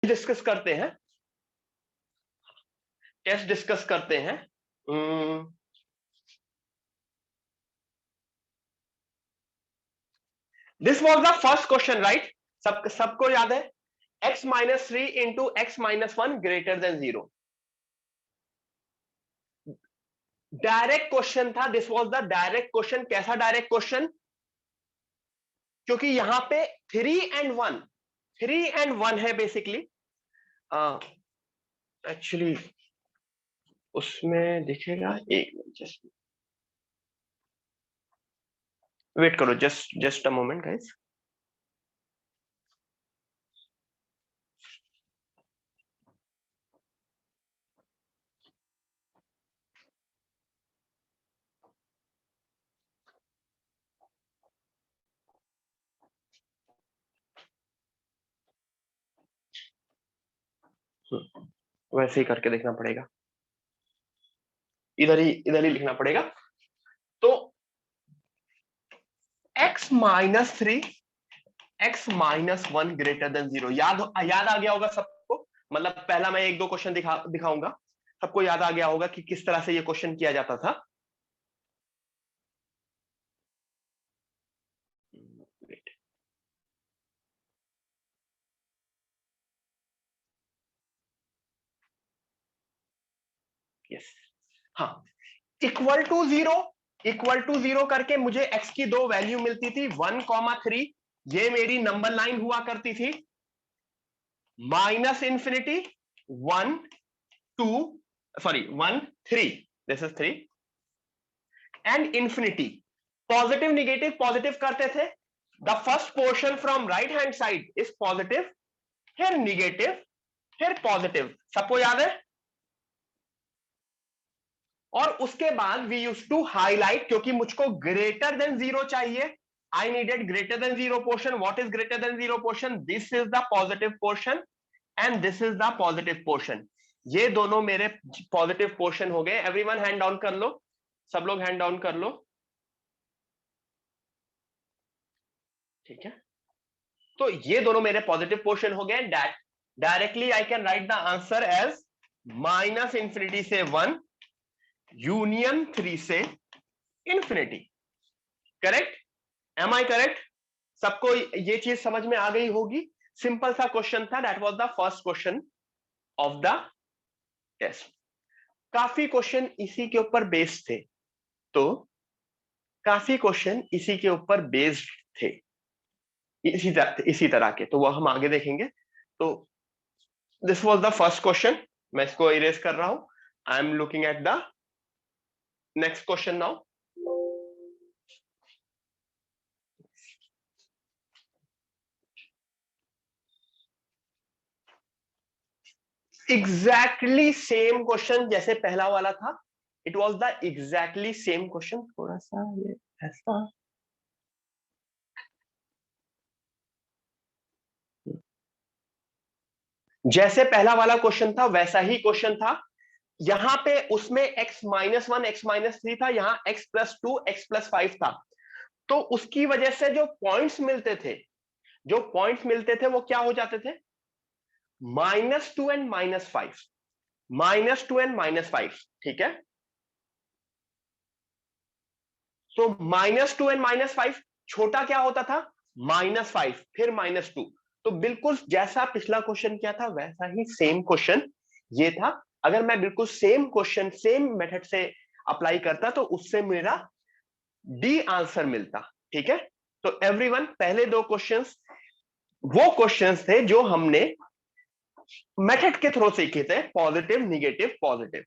Discuss करते हैं, test discuss करते हैं। This was the first question, right? सबको याद है, x minus 3 into x minus 1 greater than 0। Direct question था, this was the direct question. कैसा डायरेक्ट क्वेश्चन? क्योंकि यहां पे 3 and 1 है बेसिकली। एक्चुअली उसमें दिखेगा, एक जस्ट वेट करो, जस्ट अ मोमेंट गाइस। वैसे ही करके देखना पड़ेगा, इधर ही लिखना पड़ेगा। तो x minus 3 x minus 1 greater than 0, याद आ गया होगा सबको। मतलब पहला मैं एक दो क्वेश्चन दिखाऊंगा, सबको याद आ गया होगा कि किस तरह से ये क्वेश्चन किया जाता था। यस, हाँ, इक्वल टू जीरो करके मुझे x की दो वैल्यू मिलती थी, 1,3। ये मेरी नंबर लाइन हुआ करती थी, minus infinity 1 2 sorry 1 3, this is 3 and infinity. Positive negative positive करते थे। The first portion from right hand side is positive, फिर निगेटिव, फिर पॉजिटिव। सबको याद है? और उसके बाद वी यूज टू हाईलाइट, क्योंकि मुझको ग्रेटर देन 0 चाहिए। I needed greater than 0 portion. What is greater than 0 portion? This is the positive portion and this is the positive portion. ये दोनों मेरे पॉजिटिव पोर्शन हो गए। एवरीवन हैंड डाउन कर लो, सब लोग हैंड डाउन कर लो, ठीक है? तो ये दोनों मेरे पॉजिटिव पोर्शन हो गए। Directly I can write the answer as minus infinity से 1 यूनियन 3 से infinity. Correct? Am I correct? सबको ये चीज समझ में आ गई होगी। सिंपल सा क्वेश्चन था, that was the first question of the test. काफी क्वेश्चन इसी के ऊपर बेस्ड थे, तो काफी क्वेश्चन इसी के ऊपर बेस्ड थे, इसी तरह के, तो वो हम आगे देखेंगे। तो this was the first question. मैं इसको इरेज कर रहा हूं। I am looking at the next question now. Exactly same question जैसे पहला वाला था। It was the exactly same question. थोड़ा सा ये ऐसा, जैसे पहला वाला क्वेश्चन था वैसा ही क्वेश्चन था। यहां पे उसमें x माइनस 1 एक्स माइनस 3 था, यहां x प्लस 2 एक्स प्लस 5 था। तो उसकी वजह से जो पॉइंट्स मिलते थे वो क्या हो जाते थे? -2 एंड -5, -2 एंड -5, ठीक है? तो -2 एंड -5, छोटा क्या होता था? -5, फिर -2। तो बिल्कुल जैसा पिछला क्वेश्चन किया था वैसा ही सेम क्वेश्चन ये था। अगर मैं बिल्कुल सेम क्वेश्चन सेम मेथड से अप्लाई करता तो उससे मेरा डी आंसर मिलता, ठीक है? तो एवरीवन, पहले दो क्वेश्चंस वो क्वेश्चंस थे जो हमने मेथड के थ्रू सीखे थे, पॉजिटिव निगेटिव पॉजिटिव।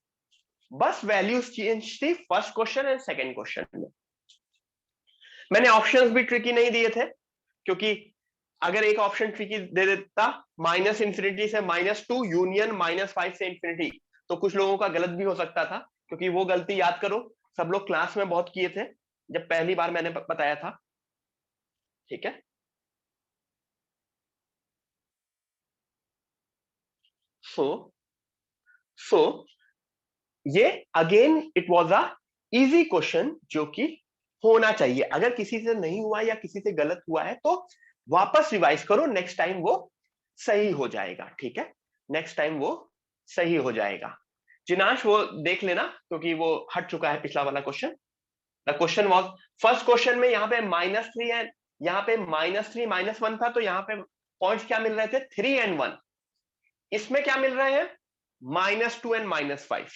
बस वैल्यूज चेंज थी first question and second question में। मैंने ऑप्शंस भी ट्रिकी नहीं दिए थे, क्योंकि अगर एक ऑप्शन ट्रिकी दे देता, माइनस इंफिनिटी से -2 यूनियन -5 से इंफिनिटी, तो कुछ लोगों का गलत भी हो सकता था। क्योंकि वो गलती याद करो, सब लोग क्लास में बहुत किए थे जब पहली बार मैंने बताया था, ठीक है? सो सो ये again it was a easy question जो कि होना चाहिए। अगर किसी से नहीं हुआ या किसी से गलत हुआ है तो वापस रिवाइज करो, नेक्स्ट टाइम वो सही हो जाएगा, ठीक है, नेक्स्ट टाइम वो सही हो जाएगा। जिनाश वो देख लेना क्योंकि वो हट चुका है पिछला वाला question. The question was, first question में यहाँ पे -3 है, यहाँ पे -3 -1 था, तो यहाँ पे पॉइंट्स क्या मिल रहे थे, 3 and 1। इसमें क्या मिल रहे हैं, -2 and -5।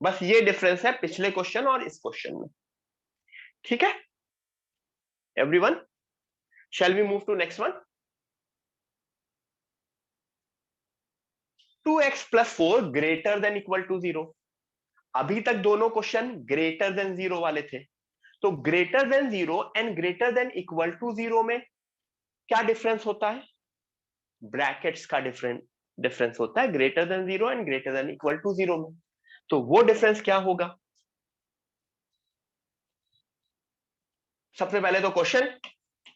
बस ये डिफरेंस है पिछले क्वेश्चन और इस क्वेश्चन में, ठीक है everyone. Shall we move to next one. 2x + 4 greater than equal to 0। अभी तक दोनों क्वेश्चन ग्रेटर देन 0 वाले थे, तो greater than 0 and greater than equal to 0 में क्या डिफरेंस होता है, ब्रैकेट्स का डिफरेंस होता है greater than 0 and greater than equal to 0 में। तो वो डिफरेंस क्या होगा, सबसे पहले तो question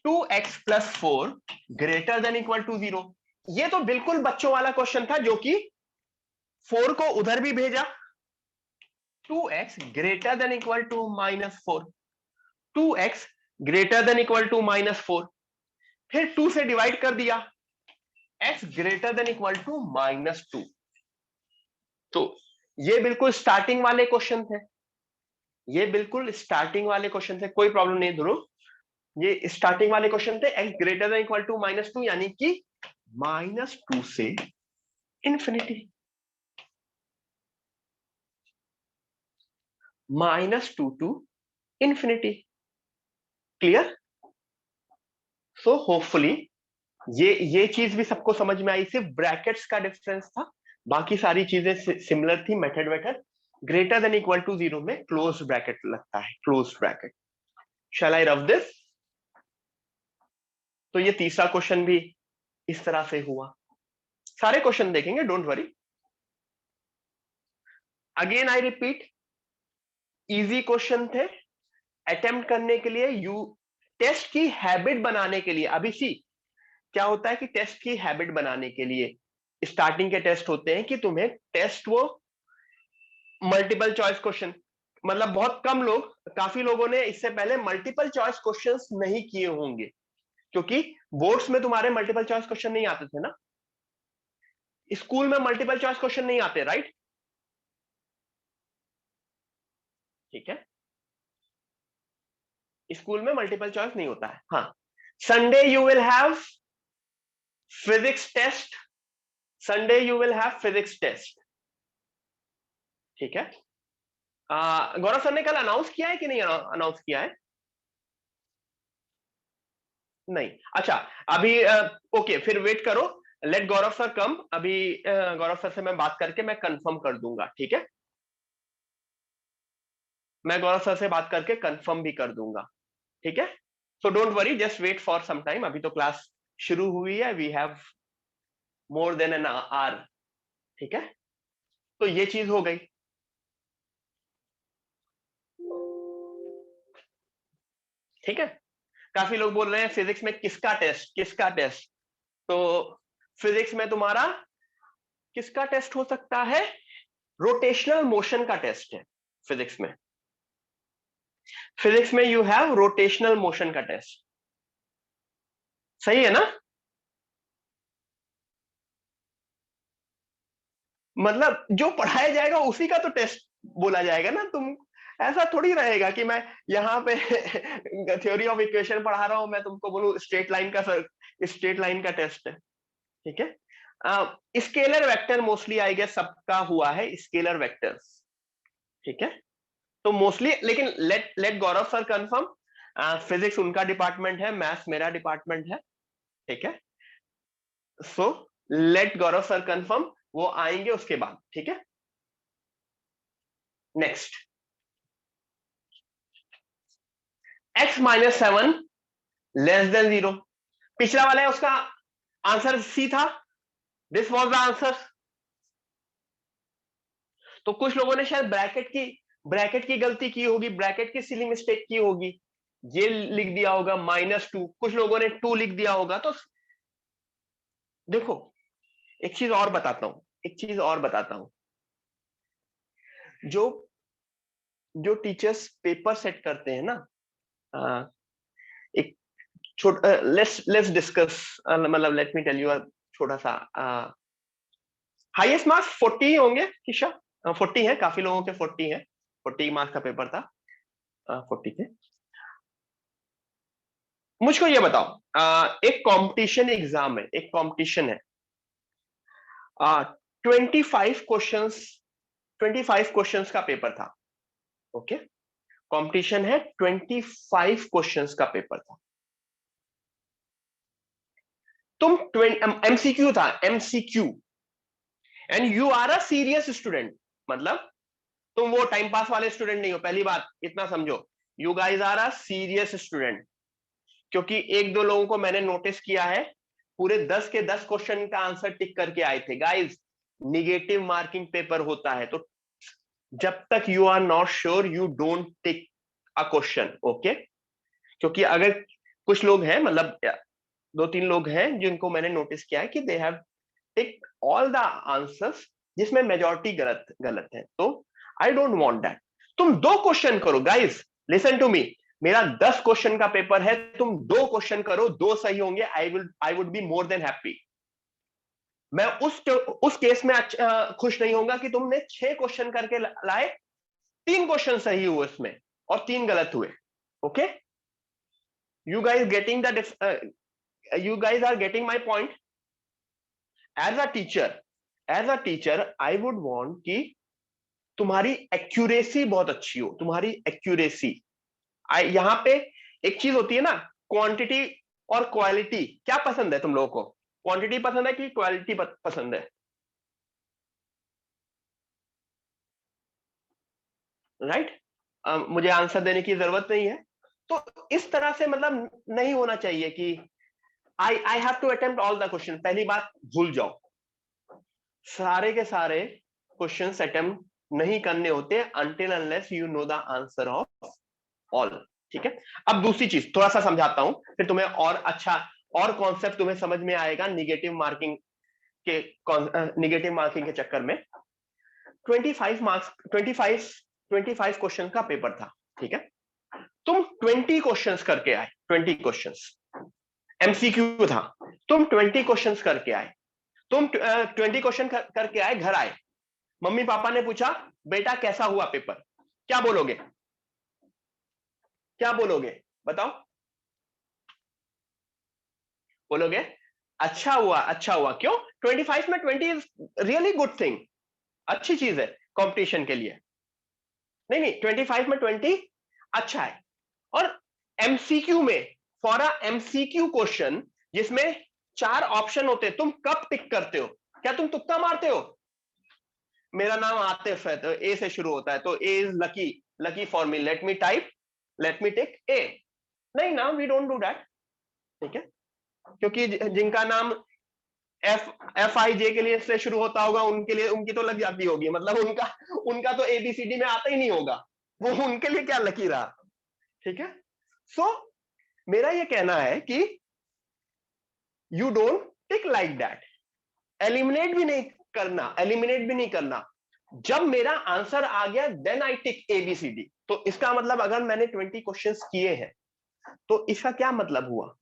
2x + 4 greater than equal to 0, ये तो बिल्कुल बच्चों वाला क्वेश्चन था, जो कि 4 को उधर भी भेजा, 2x greater than equal to -4, 2x greater than equal to -4, फिर 2 से डिवाइड कर दिया, x greater than equal to -2। तो ये बिल्कुल स्टार्टिंग वाले क्वेश्चन थे, ये बिल्कुल स्टार्टिंग वाले क्वेश्चन थे, कोई प्रॉब्लम नहीं ध्रुव, ये स्टार्टिंग वाले क्वेश्चन थे। x greater than equal to -2 यानी कि -2 से infinity, -2 to infinity, clear. So hopefully ये चीज भी सबको समझ में आई, सिर्फ ब्रैकेट्स का डिफरेंस था, बाकी सारी चीजें सिमिलर थी, मेथड वेथड। ग्रेटर देन इक्वल टू 0 में क्लोज ब्रैकेट लगता है, close bracket. Shell I rub this. तो ये तीसरा क्वेश्चन भी इस तरह से हुआ, सारे क्वेश्चन देखेंगे, don't worry. Again I repeat, easy question थे, अटेम्प्ट करने के लिए, यू टेस्ट की हैबिट बनाने के लिए। अभी सी क्या होता है कि टेस्ट की हैबिट बनाने के लिए स्टार्टिंग के टेस्ट होते हैं कि तुम्हें टेस्ट वो मल्टीपल चॉइस क्वेश्चन, मतलब बहुत कम लोग, काफी लोगों ने इससे पहले मल्टीपल चॉइस क्वेश्चंस नहीं किए होंगे, क्योंकि बोर्ड्स में तुम्हारे मल्टीपल चॉइस क्वेश्चन नहीं आते थे ना, स्कूल में मल्टीपल चॉइस क्वेश्चन नहीं आते, राइट, ठीक है, स्कूल में मल्टीपल चॉइस नहीं होता है। हाँ, Sunday you will have physics test, Sunday you will have physics test, ठीक है। गौरव सर ने कल अनाउंस किया है कि नहीं अनाउंस किया है, नहीं, अच्छा, अभी ओके, फिर वेट करो, लेट गौरव सर कम, अभी गौरव सर से मैं बात करके मैं कंफर्म कर दूंगा, ठीक है, मैं गौरव सर से बात करके कंफर्म भी कर दूंगा, ठीक है। So don't worry, just wait for some time, अभी तो क्लास शुरू हुई है, we have more than an hour, ठीक है। तो ये चीज हो गई, ठीक है। काफी लोग बोल रहे हैं फिजिक्स में किसका टेस्ट, किसका टेस्ट, तो फिजिक्स में तुम्हारा किसका टेस्ट हो सकता है, रोटेशनल मोशन का टेस्ट है फिजिक्स में, फिजिक्स में यू हैव रोटेशनल मोशन का टेस्ट, सही है ना, मतलब जो पढ़ाया जाएगा उसी का तो टेस्ट बोला जाएगा ना, तुम ऐसा थोड़ी रहेगा कि मैं यहाँ पे थ्योरी ऑफ इक्वेशन पढ़ा रहा हूं, मैं तुमको बोलूं स्ट्रेट लाइन का टेस्ट है, ठीक है। Scalar vector mostly I guess सबका हुआ है, स्केलर वेक्टर्स, ठीक है, तो मोस्टली, लेकिन लेट गौरव सर कंफर्म, फिजिक्स उनका डिपार्टमेंट है, मैथ्स मेरा डिपार्टमेंट है, ठीक है। सो लेट गौरव सर कंफर्म, वो आएंगे उसके बाद, ठीक है। नेक्स्ट, x-7 लेस देन 0, पिछला वाला है, उसका आंसर सी था, दिस वाज द आंसर। तो कुछ लोगों ने शायद ब्रैकेट की गलती की होगी, ब्रैकेट की सिली मिस्टेक की होगी, ये लिख दिया होगा -2, कुछ लोगों ने 2 लिख दिया होगा। तो देखो, एक चीज और बताता हूं, एक चीज और बताता हूं, जो जो टीचर्स पेपर सेट करते हैं ना, एक छोटा, लेट्स लेट्स डिस्कस, मतलब let me tell you a छोटा सा हाईएस्ट मार्क्स 40 होंगे किशा, 40 है, काफी लोगों के 40 है, 40 मार्क्स का पेपर था, 40 थे। मुझको ये बताओ, एक कंपटीशन एग्जाम है, एक कंपटीशन है, 25 क्वेश्चंस, 25 क्वेश्चंस का पेपर था, ओके, कंपटीशन है, 25 क्वेश्चंस का पेपर था। तुम एमसीक्यू था, MCQ, and you are a serious student, मतलब तुम वो टाइम पास वाले स्टूडेंट नहीं हो, पहली बात इतना समझो, you guys are a serious student. क्योंकि एक दो लोगों को मैंने नोटिस किया है, पूरे 10 के 10 क्वेश्चन का आंसर टिक करके आए थे। गाइज निगेटिव मार्किंग पेपर होता है, तो जब तक you are not sure you don't tick a question, okay. क्योंकि अगर कुछ लोग हैं, मतलब 2-3 लोग हैं जिनको मैंने नोटिस किया है कि they have tick all the answers, जिसमें मेजॉरिटी गलत गलत है, तो आई डोंट वांट दैट। तुम 2 क्वेश्चन करो गाइस, लिसन टू मी, मेरा 10 क्वेश्चन का पेपर है, तुम 2 क्वेश्चन करो, 2 सही होंगे, I would be more than happy. मैं उस केस में खुश नहीं होऊंगा कि तुमने 6 क्वेश्चन करके लाए, 3 क्वेश्चन सही हुए उसमें और 3 गलत हुए, okay. You guys getting the you guys are getting my point. As a teacher I would want कि तुम्हारी एक्यूरेसी बहुत अच्छी हो, तुम्हारी एक्यूरेसी। यहां पे एक चीज होती है ना, क्वांटिटी और क्वालिटी। क्या पसंद है तुम लोगों को, क्वांटिटी पसंद है कि क्वालिटी पसंद है? राइट, मुझे आंसर देने की जरूरत नहीं है। तो इस तरह से मतलब नहीं होना चाहिए कि I have to attempt all the question. पहली बात भूल जाओ, सारे के सारे क्वेश्चंस अटेम्प्ट नहीं करने होते until unless you know the answer of all, ठीक है। अब दूसरी चीज थोड़ा सा समझाता हूं, फिर तुम्हें और अच्छा और कॉन्सेप्ट तुम्हें समझ में आएगा निगेटिव मार्किंग के, निगेटिव मार्किंग के चक्कर में। 25 मार्क्स, 25 क्वेश्चन का पेपर था, ठीक है। तुम 20 क्वेश्चंस करके आए, 20 क्वेश्चंस एमसीक्यू था, तुम 20 क्वेश्चंस करके आए, तुम 20 क्वेश्चन करके आए, घर आए, मम्मी पापा ने पूछा बेटा कैसा हुआ पेपर, क्या बोलोगे, क्या बोलोगे बताओ? बोलोगे अच्छा हुआ, अच्छा हुआ। क्यों? 25 में 20 इज रियली गुड थिंग, अच्छी चीज है कंपटीशन के लिए। नहीं नहीं, 25 में 20 अच्छा है। और एमसीक्यू में, फॉर अ एमसीक्यू क्वेश्चन जिसमें 4 ऑप्शन होते हैं, तुम कब टिक करते हो? क्या तुम तुक्का मारते हो? मेरा नाम आतिफ है, तो ए से शुरू होता है, तो A is lucky, lucky for me, let me type, let me tick A. नहीं ना, वी डोंट डू दैट, ठीक है। क्योंकि जिनका नाम एफ आई जे के लिए से शुरू होता होगा, उनके लिए उनकी तो लग जाती होगी, मतलब उनका उनका तो एबीसीडी में आता ही नहीं होगा, वो उनके लिए क्या लकी रहा, ठीक है। सो मेरा ये कहना है कि you don't tick like that, eliminate भी नहीं करना, एलिमिनेट भी नहीं करना। जब मेरा आंसर आ गया देन आई टिक एबीसीडी। तो इसका मतलब अगर मैंने 20 क्वेश्चंस किए हैं, तो इसका क्या मतलब हुआ,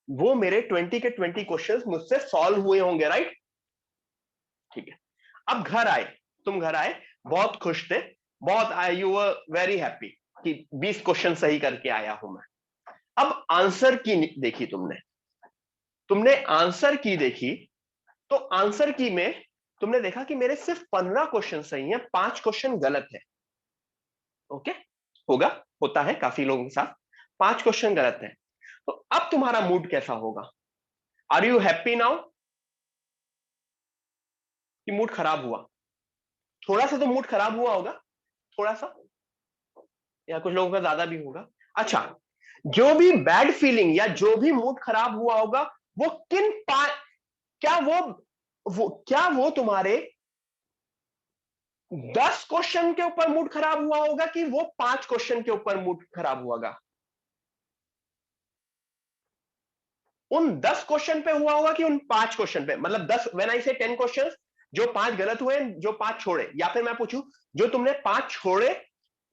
वो मेरे 20 के 20 क्वेश्चंस मुझसे सॉल्व हुए होंगे, राइट, ठीक है। अब घर आए, तुम घर आए, बहुत खुश थे, बहुत यू वर वेरी हैप्पी कि 20 क्वेश्चन सही करके आया हूं मैं। अब आंसर की देखी तुमने, तुमने आंसर की देखी, तो आंसर की में तुमने देखा कि मेरे सिर्फ 15 क्वेश्चन सही हैं, 5 क्वेश्चन गलत है, ओके। होगा, होता है काफी लोगों के साथ, 5 क्वेश्चन गलत है। तो अब तुम्हारा मूड कैसा होगा? आर यू हैप्पी नाउ कि मूड खराब हुआ? थोड़ा सा तो मूड खराब हुआ होगा, थोड़ा सा, या कुछ लोगों का ज्यादा भी होगा। अच्छा, जो भी बैड फीलिंग या जो भी मूड खराब हुआ होगा, वो क्या क्या वो तुम्हारे 10 क्वेश्चन के ऊपर मूड खराब हुआ होगा कि वो 5 क्वेश्चन के ऊपर मूड खराब हुआ? उन 10 क्वेश्चन पे हुआ होगा कि उन 5 क्वेश्चन पे, मतलब 10, व्हेन आई से 10 क्वेश्चंस, जो 5 गलत हुए, जो 5 छोड़े, या फिर मैं पूछूं जो तुमने 5 छोड़े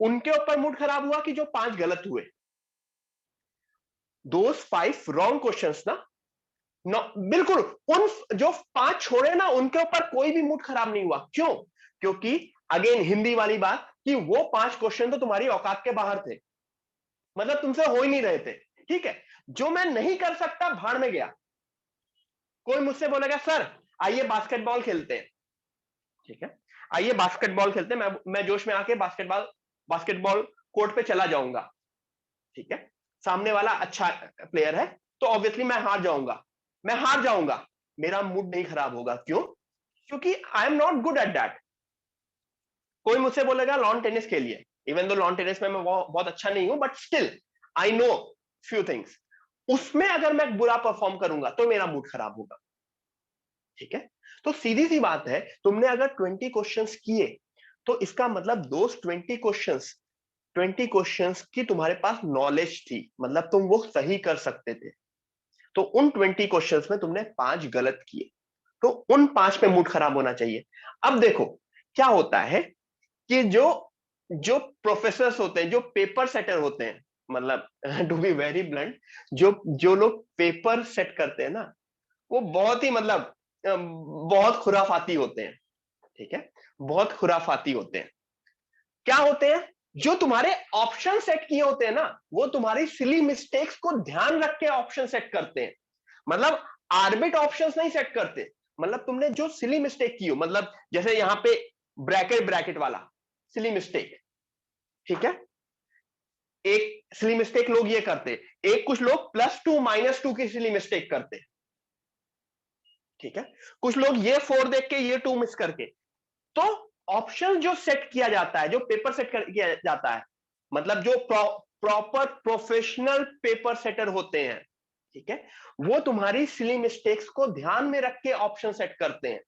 उनके ऊपर मूड खराब हुआ कि जो 5 गलत हुए? दोस 5 रॉन्ग क्वेश्चंस ना, बिल्कुल। उन जो 5 छोड़े ना, उनके ऊपर कोई भी मूड खराब नहीं हुआ। क्यों? क्योंकि अगेन हिंदी वाली बात कि वो 5 क्वेश्चन तो तुम्हारी औकात के बाहर थे, मतलब तुमसे हो ही नहीं रहे थे। ठीक है, जो मैं नहीं कर सकता भाड़ में गया। कोई मुझसे बोलेगा सर आइए बास्केटबॉल खेलते हैं, ठीक है, आइए बास्केटबॉल खेलते हैं, मैं जोश में आके बास्केटबॉल बास्केटबॉल कोर्ट पे चला जाऊंगा, ठीक है, सामने वाला अच्छा प्लेयर है, तो ऑब्वियसली मैं हार जाऊंगा, मेरा मूड नहीं खराब होगा। क्यों? क्योंकि आई am not good at that. कोई मुझसे बोलेगा लॉन टेनिस खेलिए, इवन दो लॉन टेनिस में मैं बहुत अच्छा नहीं हूं, but still I know few things, उसमें अगर मैं बुरा परफॉर्म करूंगा तो मेरा मूड खराब होगा। ठीक है, तो सीधी सी बात है, तुमने अगर 20 क्वेश्चंस किए तो इसका मतलब दोस्त 20 क्वेश्चंस की तुम्हारे पास नॉलेज थी, मतलब तुम वो सही कर सकते थे। तो उन 20 क्वेश्चंस में तुमने 5 गलत किए, तो उन 5 पे मूड खराब होना चाहिए। अब देखो क्या होता है कि जो जो प्रोफेसर्स होते हैं, जो पेपर सेटर होते हैं, मतलब टू बी वेरी ब्लंट, जो जो लोग पेपर सेट करते हैं ना, वो बहुत ही मतलब बहुत खुराफाती होते हैं। ठीक है, बहुत खुराफाती होते हैं। क्या होते हैं? जो तुम्हारे ऑप्शन सेट किए होते हैं ना, वो तुम्हारी सिली मिस्टेक्स को ध्यान रख के ऑप्शन सेट करते हैं। मतलब आर्बिट ऑप्शंस नहीं सेट करते, मतलब तुमने जो सिली मिस्टेक की हो, मतलब जैसे यहां पे ब्रैकेट ब्रैकेट वाला सिली मिस्टेक, ठीक है, एक सिली मिस्टेक लोग ये करते, एक कुछ लोग +2 -2 की सिली मिस्टेक करते, ठीक है, कुछ लोग ये 4 देख के ये 2 मिस करके। तो ऑप्शन जो सेट किया जाता है, जो पेपर सेट किया जाता है, मतलब जो प्रॉपर प्रोफेशनल पेपर सेटर होते हैं, ठीक है, वो तुम्हारी सिली मिस्टेक्स को ध्यान में रख के ऑप्शन सेट करते हैं।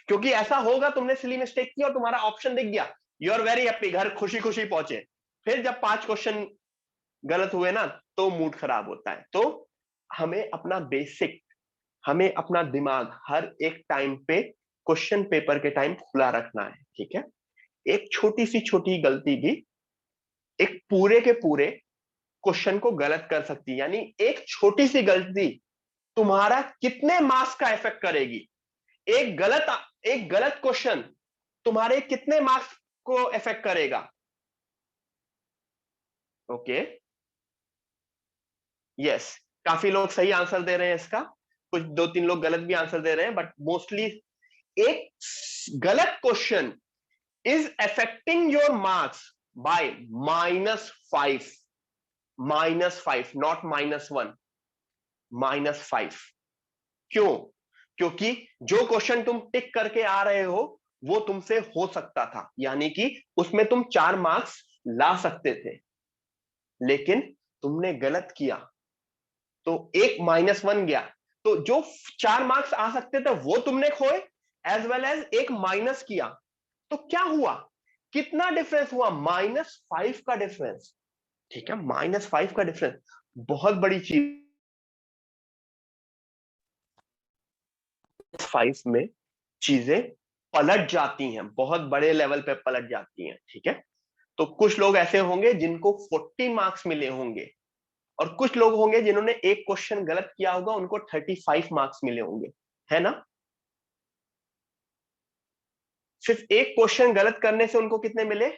क्योंकि ऐसा होगा, तुमने सिली मिस्टेक की और तुम्हारा ऑप्शन दिख गया, यू आर वेरी हैप्पी, घर खुशी खुशी पहुंचे, फिर जब 5 क्वेश्चन गलत हुए ना, तो मूड खराब होता है। तो हमें अपना बेसिक, हमें अपना दिमाग हर एक टाइम पे क्वेश्चन पेपर के टाइम खुला रखना है। ठीक है, एक छोटी सी छोटी गलती भी एक पूरे के पूरे क्वेश्चन को गलत कर सकती है। यानी एक छोटी सी गलती तुम्हारा कितने मार्क्स का इफेक्ट करेगी, एक गलत क्वेश्चन तुम्हारे कितने मार्क्स को इफेक्ट करेगा। ओके, यस, काफी लोग सही आंसर दे रहे हैं इसका, कुछ 2-3 लोग गलत भी आंसर दे रहे हैं, बट मोस्टली एक गलत question is affecting your marks by -5, -5, not -1, -5। क्यों? क्योंकि जो क्वेश्चन तुम टिक करके आ रहे हो वो तुमसे हो सकता था, यानी कि उसमें तुम 4 मार्क्स ला सकते थे, लेकिन तुमने गलत किया तो एक -1 गया। तो जो 4 मार्क्स आ सकते थे वो तुमने खोए, एज वेल एज एक माइनस किया। तो क्या हुआ? कितना डिफरेंस हुआ? -5 का डिफरेंस। ठीक है, -5 का डिफरेंस बहुत बड़ी चीज। 5 में चीजें पलट जाती हैं, बहुत बड़े लेवल पे पलट जाती हैं। ठीक है, तो कुछ लोग ऐसे होंगे जिनको 40 मार्क्स मिले होंगे, और कुछ लोग होंगे जिन्होंने एक क्वेश्चन गलत किया होगा, उनको 35 मार्क्स मिले होंगे, है ना। सिर्फ एक क्वेश्चन गलत करने से उनको कितने मिले?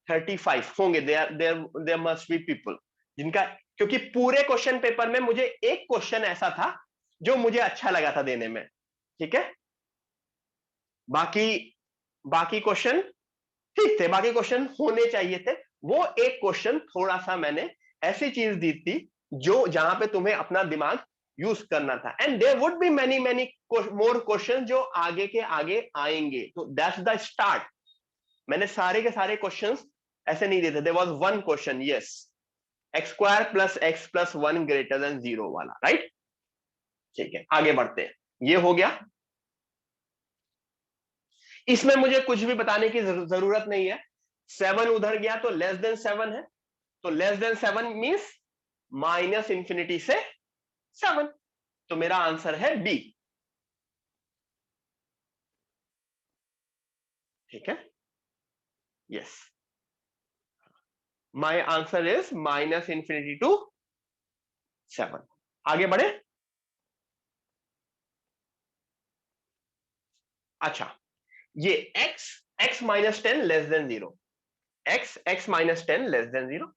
35 होंगे। देयर मस्ट बी पीपल जिनका, क्योंकि पूरे क्वेश्चन पेपर में मुझे एक क्वेश्चन ऐसा था जो मुझे अच्छा लगा था देने में। ठीक है, बाकी बाकी क्वेश्चन ठीक थे, बाकी क्वेश्चन होने चाहिए थे। वो एक क्वेश्चन थोड़ा सा मैंने ऐसी चीज दी थी जो जहां पे तुम्हें अपना दिमाग यूज करना था, and there would be many many more question जो आगे के आगे आएंगे। तो दैट्स द स्टार्ट। मैंने सारे के सारे क्वेश्चंस ऐसे नहीं देते, there was one question, yes, x² + x + 1 > 0 वाला, राइट। ठीक है, आगे बढ़ते हैं। ये हो गया। इसमें मुझे कुछ भी बताने की जरूरत नहीं है। 7 उधर गया तो <7 है, तो <7 मींस -∞ से 7। तो मेरा आंसर है बी। ठीक है, yes, my answer is -∞ to 7। आगे बढ़े। अच्छा, ये x minus 10 less than 0, x minus 10 less than 0,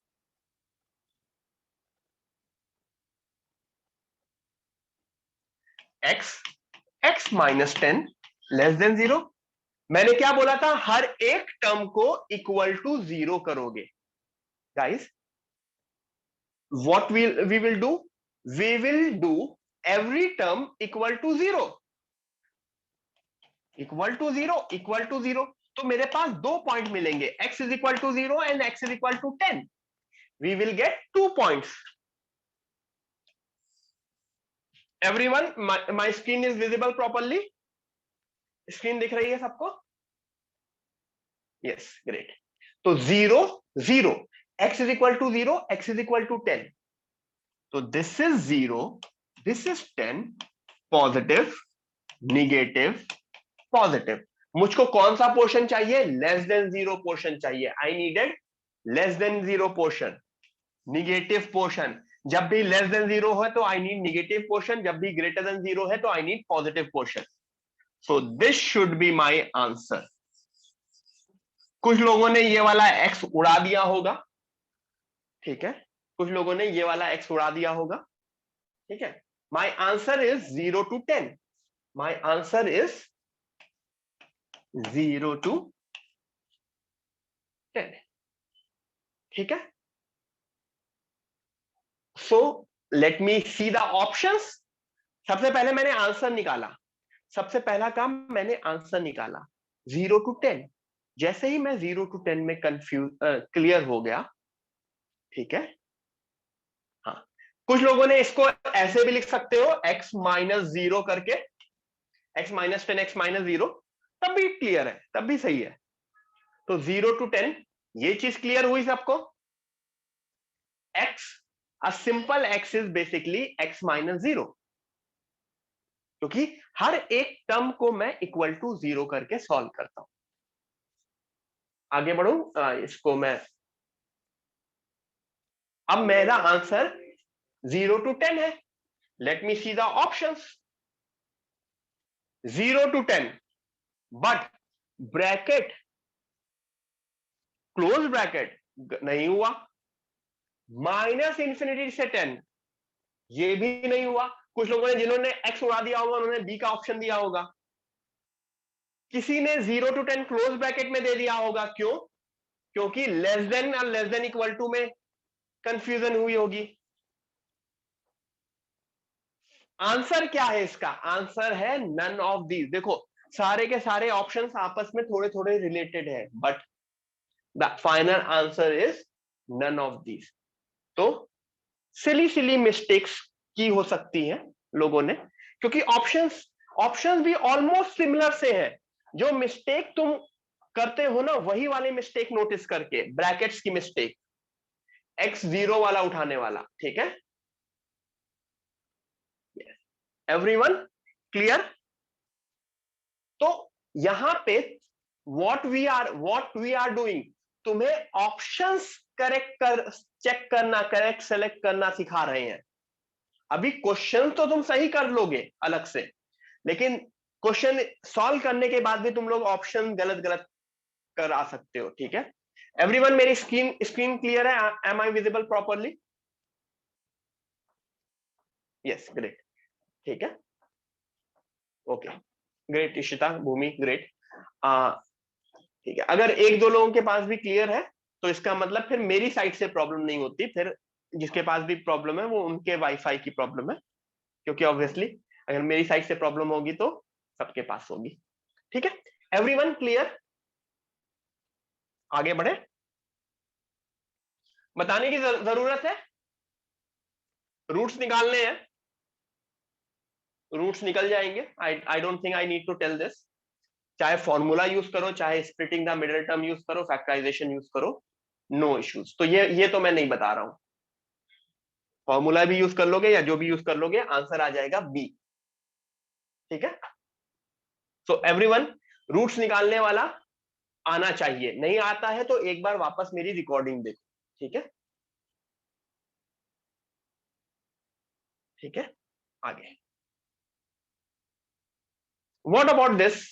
x minus 10 less than 0। मैंने क्या बोला था, हर एक टर्म को इक्वल टू 0 करोगे। Guys, what we will do, we will do every term equal to 0, equal to 0, equal to 0। तो मेरे पास 2 पॉइंट मिलेंगे, x is equal to 0 and x is equal to 10, we will get 2 points. Everyone, my screen is visible properly? Screen दिख रही है सबको? Yes, great. तो 0 0, x is equal to 0, x is equal to 10, तो this is 0, this is 10, positive, negative, positive. मुझको कौन सा portion चाहिए? लेस देन 0 पोर्शन चाहिए। I needed less than 0 portion, negative portion. जब भी लेस देन 0 है तो आई नीड निगेटिव पोर्शन, जब भी ग्रेटर देन 0 है तो I need positive portion. So this should be my answer. कुछ लोगों ने ये वाला x उड़ा दिया होगा, ठीक है, कुछ लोगों ने ये वाला x उड़ा दिया होगा, ठीक है। My answer is 0 to 10, my answer is 0 to 10, ठीक है। So let me see the options. सबसे पहले मैंने आंसर निकाला, सबसे पहला काम मैंने आंसर निकाला 0 टू 10। जैसे ही मैं 0 टू 10 में कंफ्यूज क्लियर हो गया, ठीक है। हाँ, कुछ लोगों ने इसको ऐसे भी लिख सकते हो, x माइनस 0 करके, x माइनस 10, x माइनस 0, तब भी क्लियर है, तब भी सही है। तो 0 टू 10 ये चीज क्लियर हुई सबको। x, a simple x is basically x minus 0, क्योंकि हर एक टर्म को मैं इक्वल टू 0 करके सॉल्व करता हूं। आगे बढ़ू, इसको मैं, अब मेरा आंसर 0 टू 10 है। Let me see the options. 0 to 10, but bracket, close bracket नहीं हुआ। माइनस इंफिनिटी से 10, ये भी नहीं हुआ। कुछ लोगों ने, जिन्होंने x उड़ा दिया होगा, उन्होंने b का ऑप्शन दिया होगा। किसी ने 0 टू 10 क्लोज ब्रैकेट में दे दिया होगा, क्यों? क्योंकि लेस देन और लेस देन इक्वल टू में कंफ्यूजन हुई होगी। आंसर क्या है इसका? आंसर है नन ऑफ दीज। देखो, सारे के सारे ऑप्शंस आपस में थोड़े थोड़े रिलेटेड है, but the final answer is none of these. तो सिली सिली मिस्टेक्स की हो सकती है लोगों ने, क्योंकि ऑप्शंस ऑप्शंस भी ऑलमोस्ट सिमिलर से है। जो मिस्टेक तुम करते हो ना, वही वाले मिस्टेक नोटिस करके, ब्रैकेट्स की मिस्टेक, x0 वाला उठाने वाला, ठीक है। Everyone clear? तो यहां पे व्हाट वी आर डूइंग, तुम्हें ऑप्शंस करेक्ट कर, चेक करना, करेक्ट सेलेक्ट करना सिखा रहे हैं। अभी क्वेश्चन तो तुम सही कर लोगे अलग से, लेकिन क्वेश्चन सॉल्व करने के बाद भी तुम लोग ऑप्शन गलत गलत कर आ सकते हो, ठीक है। एवरीवन, मेरी स्क्रीन स्क्रीन क्लियर है? Am I visible properly? Yes, great, ठीक है, okay, great. Ishita, Bhumi, great. ठीक है, अगर एक दो लोगों के पास भी क्लियर है तो इसका मतलब फिर मेरी साइड से प्रॉब्लम नहीं होती, फिर जिसके पास भी प्रॉब्लम है वो उनके वाईफाई की प्रॉब्लम है, क्योंकि ऑब्वियसली अगर मेरी साइड से प्रॉब्लम होगी तो सबके पास होगी, ठीक है। Everyone clear? आगे बढ़े? बताने की जरूरत है? रूट्स निकालने हैं, रूट्स निकल जाएंगे। I don't think I need to tell this. चाहे फॉर्मूला यूज करो, चाहे splitting the middle term use करो, फैक्टराइजेशन यूज करो, नो इश्यूज। तो ये तो मैं नहीं बता रहा हूं। फॉर्मूला भी यूज कर लोगे या जो भी यूज कर लोगे, आंसर आ जाएगा बी, ठीक है। सो एवरीवन, रूट्स निकालने वाला आना चाहिए। नहीं आता है तो एक बार वापस मेरी रिकॉर्डिंग देखो, ठीक है, ठीक है। आगे, व्हाट अबाउट दिस?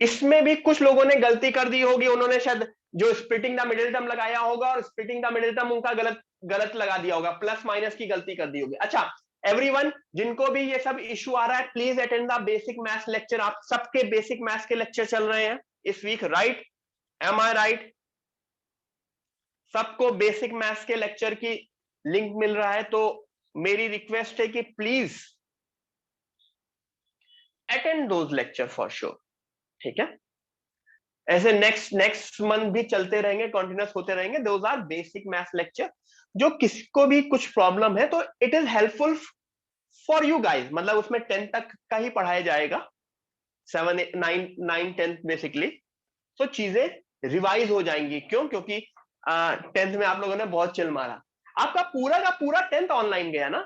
इसमें भी कुछ लोगों ने गलती कर दी होगी, उन्होंने शायद जो स्प्लिटिंग द मिडिल टर्म लगाया होगा और स्प्लिटिंग द मिडिल टर्म उनका गलत गलत लगा दिया होगा, प्लस माइनस की गलती कर दी होगी। अच्छा, एवरीवन जिनको भी ये सब इश्यू आ रहा है, please attend the basic maths lecture. आप सबके बेसिक मैथ्स के लेक्चर चल रहे हैं इस वीक, राइट? एम आई राइट? सबको बेसिक मैथ्स के लेक्चर की लिंक मिल रहा है, तो मेरी रिक्वेस्ट है कि please attend those lecture for sure, ठीक है? ऐसे नेक्स्ट नेक्स्ट मंथ भी चलते रहेंगे, कंटिन्यूस होते रहेंगे। Those are basic maths lecture. जो किसको भी कुछ प्रॉब्लम है तो it is helpful for you guys, मतलब उसमें 10 तक का ही पढ़ाया जाएगा, 7 9 9 10 बेसिकली। तो चीजें रिवाइज हो जाएंगी। क्यों? क्योंकि 10th में आप लोगों ने बहुत चिल मारा। आपका पूरा का पूरा 10th ऑनलाइन गया ना?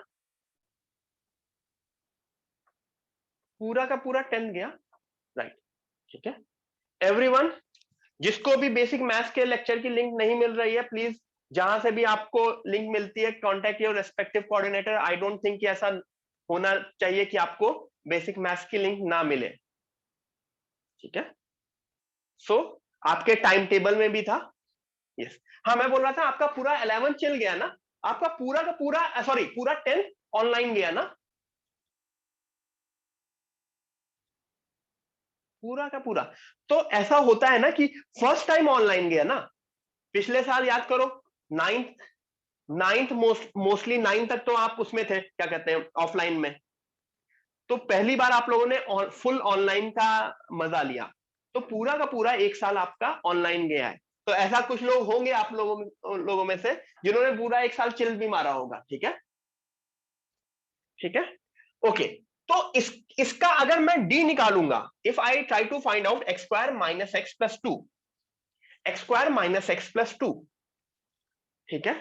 पूरा का पूरा 10th गया, राइट? ठीक है एवरीवन, जिसको भी बेसिक मैथ्स के लेक्चर की लिंक नहीं मिल रही है, प्लीज जहां से भी आपको लिंक मिलती है, contact your respective coordinator. I don't think कि ऐसा होना चाहिए कि आपको बेसिक मैथ्स की लिंक ना मिले, ठीक है? सो आपके टाइम टेबल में भी था। यस, हाँ मैं बोल रहा था आपका पूरा 11 चल गया ना? आपका पूरा का पूरा, सॉरी, पूरा 10 ऑनलाइन गया ना? पूरा का पूरा। तो ऐसा होता है ना कि फर्स्ट टाइम ऑनलाइन गया ना? पिछले साल याद करो, नाइन्थ नाइन्थ मोस्टली 9 तक तो आप उसमें थे, क्या कहते हैं, ऑफलाइन में। तो पहली बार आप लोगों ने फुल ऑनलाइन का मजा लिया, तो पूरा का पूरा एक साल आपका ऑनलाइन गया है। तो ऐसा कुछ लोग होंगे आप लोगों में से जिन्होंने पूरा एक साल चिल भी मारा होगा, ठीक है? ठीक है, ओके। तो इसका अगर मैं डी निकालूंगा, if I try to find out x square minus x plus two, x square minus x plus two, ठीक है?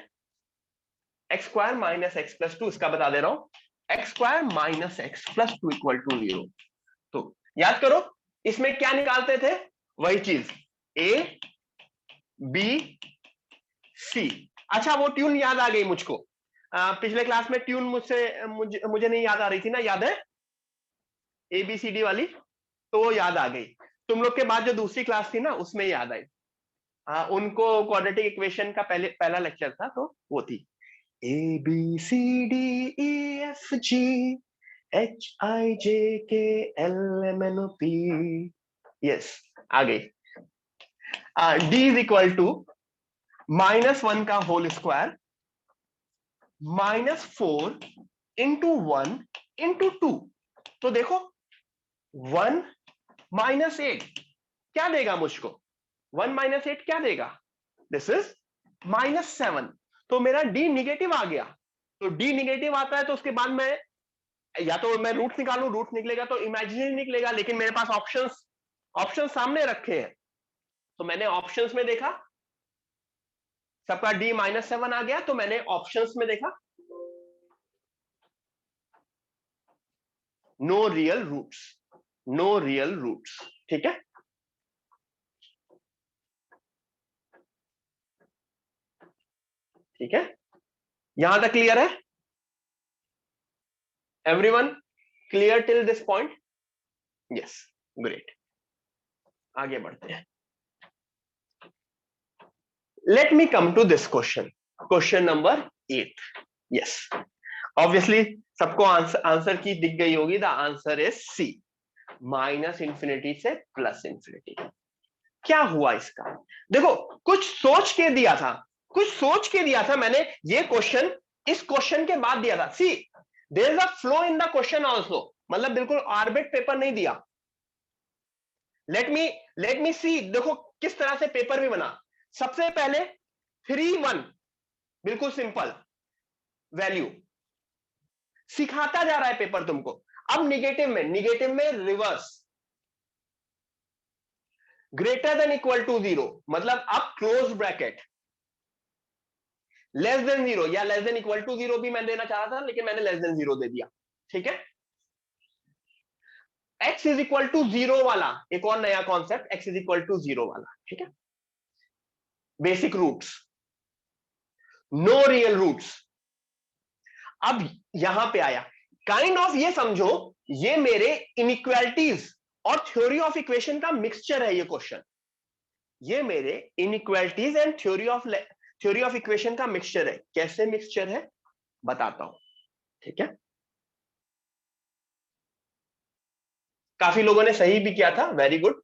X square minus x plus two, इसका बता दे रहा हूं, x square minus x plus two equal to 0। तो याद करो, इसमें क्या निकालते थे? वही चीज, ए बी सी। अच्छा, वो ट्यून याद आ गई मुझको। पिछले क्लास में ट्यून मुझे नहीं याद आ रही थी ना, याद है? ए बी सी डी वाली, तो वो याद आ गई। तुम लोग के बाद जो दूसरी क्लास थी ना, उसमें याद आई। हाँ, उनको क्वाड्रेटिक इक्वेशन का पहला लेक्चर था, तो वो थी A B C D E F G H I J K L M N O P. Yes, आ गई। डी इज इक्वल टू -1 का होल स्क्वायर -4 इंटू 1 इंटू 2। तो देखो 1 -8 क्या देगा मुझको? 1 -8 क्या देगा? This is -7। तो मेरा डी निगेटिव आ गया। तो डी निगेटिव आता है तो उसके बाद मैं या तो मैं रूट निकालूं, रूट निकलेगा तो इमेजिनरी निकलेगा, लेकिन मेरे पास ऑप्शन सामने रखे हैं। तो मैंने ऑप्शंस में देखा, सबका डी -7 आ गया, तो मैंने ऑप्शंस में देखा no real roots, no real roots, ठीक है? ठीक है, यहां तक क्लियर है everyone? Clear till this point? Yes, great. आगे बढ़ते हैं। Let me come to this question, question number 8। Yes, obviously सबको आंसर की दिख गई होगी। The answer is C, -infinity से +इंफिनिटी। क्या हुआ इसका? देखो, कुछ सोच के दिया था, मैंने ये क्वेश्चन इस क्वेश्चन के बाद दिया था। See, there is a flaw in the question also, मतलब बिल्कुल आर्बिट पेपर नहीं दिया। लेट मी सी, देखो किस तरह से पेपर भी बना। सबसे पहले 3 1, बिल्कुल सिंपल वैल्यू सिखाता जा रहा है पेपर तुमको। अब निगेटिव में reverse, greater than equal to 0, मतलब अब क्लोज ब्रैकेट, लेस देन 0 या लेस देन इक्वल टू 0 भी मैं देना चाह रहा था, लेकिन मैंने लेस देन 0 दे दिया, ठीक है? x इज इक्वल टू 0 वाला एक और नया concept, x is equal to 0 वाला, ठीक है? Basic roots, no real roots. अब यहां पे आया काइंड ऑफ, ये समझो ये मेरे इनइक्वालिटीज और थ्योरी ऑफ इक्वेशन का मिक्सचर है ये क्वेश्चन। ये मेरे inequalities and theory of equation का मिक्सचर है। कैसे मिक्सचर है बताता हूं, ठीक है। काफी लोगों ने सही भी किया था, वेरी गुड।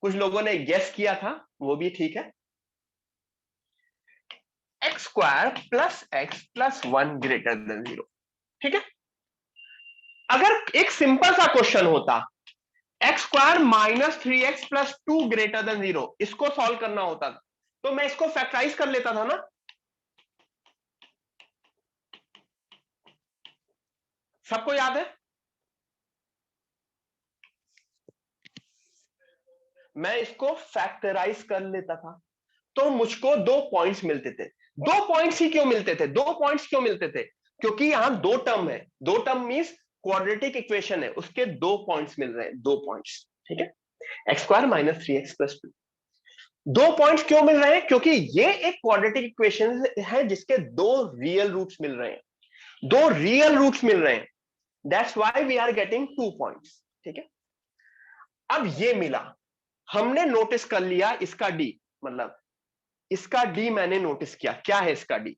कुछ लोगों ने गेस किया था, वो भी ठीक है। X square plus x plus 1 greater than 0, ठीक है। अगर एक सिंपल सा क्वेश्चन होता, x square minus 3x plus 2 greater than 0, इसको सॉल्व करना होता था, तो मैं इसको फैक्टराइज कर लेता था ना। सबको याद है? मैं इसको फैक्टराइज कर लेता था तो मुझको 2 पॉइंट्स मिलते थे। 2 पॉइंट्स ही क्यों मिलते थे? 2 पॉइंट्स क्यों मिलते थे? क्योंकि यहां 2 टर्म है। 2 टर्म मींस क्वाड्रेटिक इक्वेशन है, उसके 2 पॉइंट्स मिल रहे हैं, 2 पॉइंट्स, ठीक है। X square minus 3x plus 2, 2 points क्यों मिल रहे हैं? क्योंकि ये एक क्वाड्रेटिक इक्वेशन है जिसके 2 रियल रूट्स मिल रहे हैं, 2 रियल रूट्स मिल रहे हैं। That's why we are getting 2 points, ठीक है। अब ये मिला, हमने नोटिस कर लिया इसका डी, मतलब इसका डी मैंने नोटिस किया। क्या है इसका डी?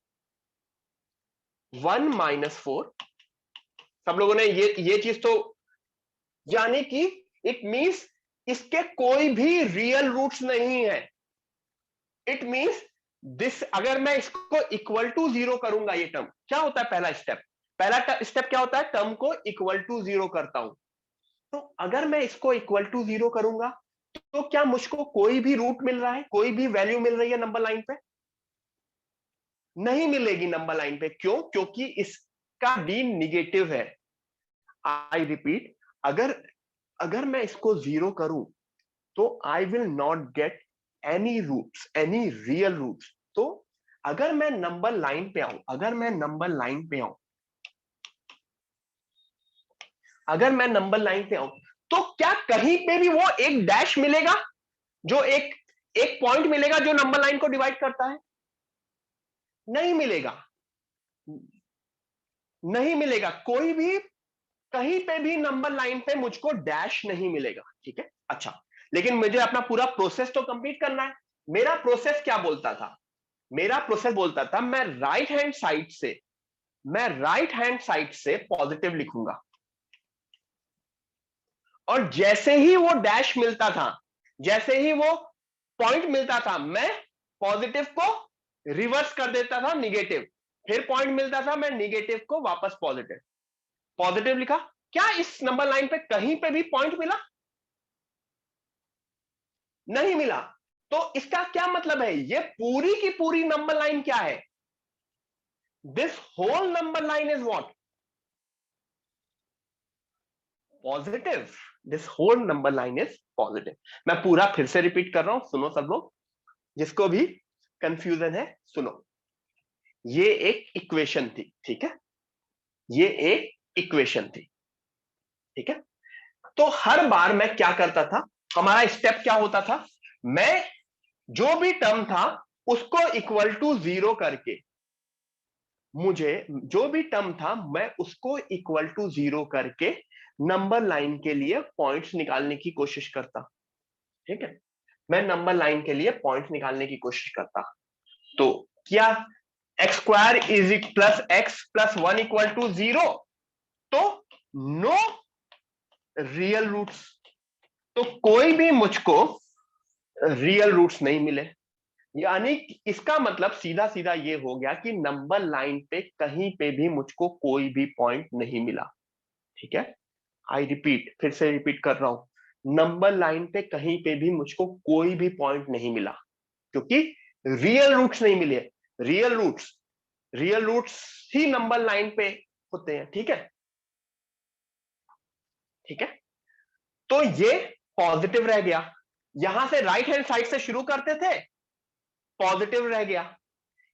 1 माइनस 4। सब लोगों ने ये चीज तो, यानी कि इट मींस इसके कोई भी रियल रूट्स नहीं है। इट मींस दिस, अगर मैं इसको इक्वल टू 0 करूंगा, ये टर्म क्या होता है? पहला स्टेप, स्टेप क्या होता है? टर्म को इक्वल टू 0 करता हूं। तो अगर मैं इसको इक्वल टू 0 करूंगा तो क्या मुझको कोई भी रूट मिल रहा है, कोई भी वैल्यू मिल रही है नंबर लाइन पे? नहीं मिलेगी नंबर लाइन पे। क्यों? क्योंकि इसका डी निगेटिव है। आई रिपीट, अगर अगर मैं इसको 0 करूं तो I will not get any roots, any real roots. तो अगर मैं नंबर लाइन पे आऊं, अगर मैं नंबर लाइन पे आऊं, अगर मैं नंबर लाइन पे आऊं, तो क्या कहीं पे भी वो एक डैश मिलेगा, जो एक एक पॉइंट मिलेगा जो नंबर लाइन को डिवाइड करता है? नहीं मिलेगा, नहीं मिलेगा। कोई भी, कहीं पे भी नंबर लाइन पे मुझको डैश नहीं मिलेगा, ठीक है। अच्छा, लेकिन मुझे अपना पूरा प्रोसेस तो कंप्लीट करना है। मेरा प्रोसेस क्या बोलता था? मेरा प्रोसेस बोलता था मैं राइट हैंड साइड से, मैं राइट हैंड साइड से पॉजिटिव लिखूंगा, और जैसे ही वो डैश मिलता था, जैसे ही वो पॉइंट मिलता था, मैं पॉजिटिव को रिवर्स कर देता था निगेटिव। फिर पॉइंट मिलता था, मैं निगेटिव को वापस पॉजिटिव, पॉजिटिव लिखा। क्या इस नंबर लाइन पे कहीं पे भी पॉइंट मिला? नहीं मिला। तो इसका क्या मतलब है? ये पूरी की पूरी नंबर लाइन क्या है? This whole number line is what? Positive. This whole number line is positive. मैं पूरा फिर से रिपीट कर रहा हूं, सुनो सब लोग, जिसको भी कंफ्यूजन है सुनो। ये एक इक्वेशन थी, ठीक है। ये एक इक्वेशन थी, ठीक है। तो हर बार मैं क्या करता था, हमारा स्टेप क्या होता था? मैं जो भी टर्म था उसको इक्वल टू 0 करके, मुझे जो भी टर्म था मैं उसको इक्वल टू 0 करके नंबर लाइन के लिए पॉइंट्स निकालने की कोशिश करता, ठीक है। मैं नंबर लाइन के लिए पॉइंट्स निकालने की कोशिश करता। तो क्या x square is plus x plus 1 equal to 0? तो नो रियल रूट्स, तो कोई भी मुझको रियल रूट्स नहीं मिले। यानी इसका मतलब सीधा सीधा ये हो गया कि नंबर लाइन पे कहीं पे भी मुझको कोई भी पॉइंट नहीं मिला, ठीक है। आई रिपीट, फिर से रिपीट कर रहा हूं, नंबर लाइन पे कहीं पे भी मुझको कोई भी पॉइंट नहीं मिला, क्योंकि रियल रूट्स नहीं मिले। रियल रूट्स, रियल रूट्स ही नंबर लाइन पे होते हैं, ठीक है, ठीक है। तो ये पॉजिटिव रह गया। यहां से राइट हैंड साइड से शुरू करते थे, पॉजिटिव रह गया।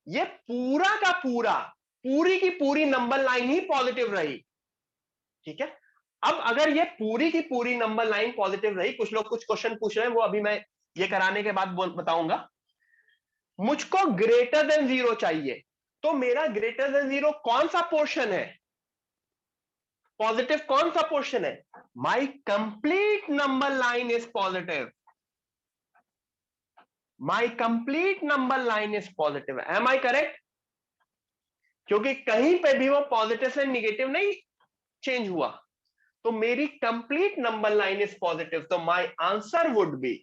ये पूरा का पूरा, पूरी की पूरी नंबर लाइन ही पॉजिटिव रही, ठीक है। अब अगर ये पूरी की पूरी नंबर लाइन पॉजिटिव रही, कुछ लोग कुछ क्वेश्चन पूछ रहे हैं, वो अभी मैं ये कराने के बाद बताऊंगा। मुझको ग्रेटर देन 0 चाहिए, तो मेरा ग्रेटर देन 0 कौन सा पोर्शन है? पॉजिटिव कौन सा पोर्शन है? My complete number line is positive, my complete number line is positive. Am I correct? क्योंकि कहीं पे भी वो पॉजिटिव से निगेटिव नहीं चेंज हुआ, तो मेरी complete number line is positive, तो my answer would be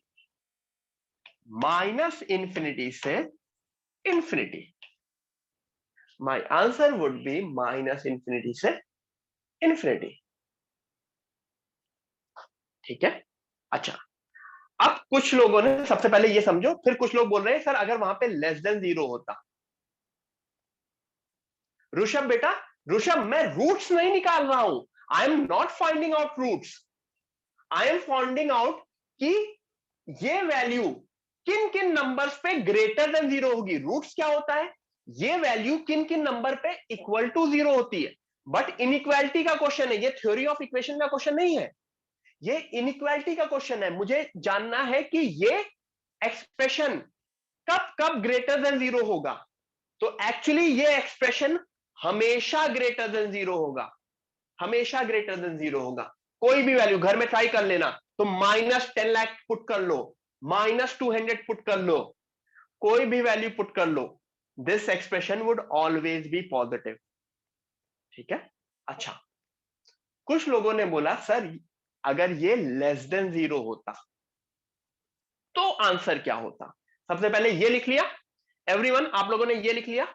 minus infinity से infinity. My answer would be minus infinity से इंफिनिटी। ठीक है, अच्छा अब कुछ लोगों ने, सबसे पहले ये समझो, फिर कुछ लोग बोल रहे हैं सर अगर वहां पे लेस देन 0 होता। ऋषभ बेटा, ऋषभ मैं रूट्स नहीं निकाल रहा हूं, I am not finding out roots, I am finding out कि ये वैल्यू किन किन नंबर्स पे ग्रेटर देन 0 होगी। रूट्स क्या होता है? ये वैल्यू किन किन नंबर पे इक्वल टू 0 होती है। बट इनइक्वालिटी का क्वेश्चन है, ये थ्योरी ऑफ इक्वेशन का क्वेश्चन नहीं है, ये इनइक्वालिटी का क्वेश्चन है। मुझे जानना है कि ये एक्सप्रेशन कब कब ग्रेटर देन 0 होगा। तो एक्चुअली ये एक्सप्रेशन हमेशा ग्रेटर देन 0 होगा, हमेशा ग्रेटर देन 0 होगा। कोई भी वैल्यू घर में ट्राई कर लेना, तो -10 लाख पुट कर लो, -200 पुट कर लो, कोई भी वैल्यू पुट कर लो, this expression would always be positive. ठीक है, अच्छा कुछ लोगों ने बोला सर अगर ये लेस देन 0 होता तो आंसर क्या होता। सबसे पहले ये लिख लिया एवरीवन, आप लोगों ने ये लिख लिया।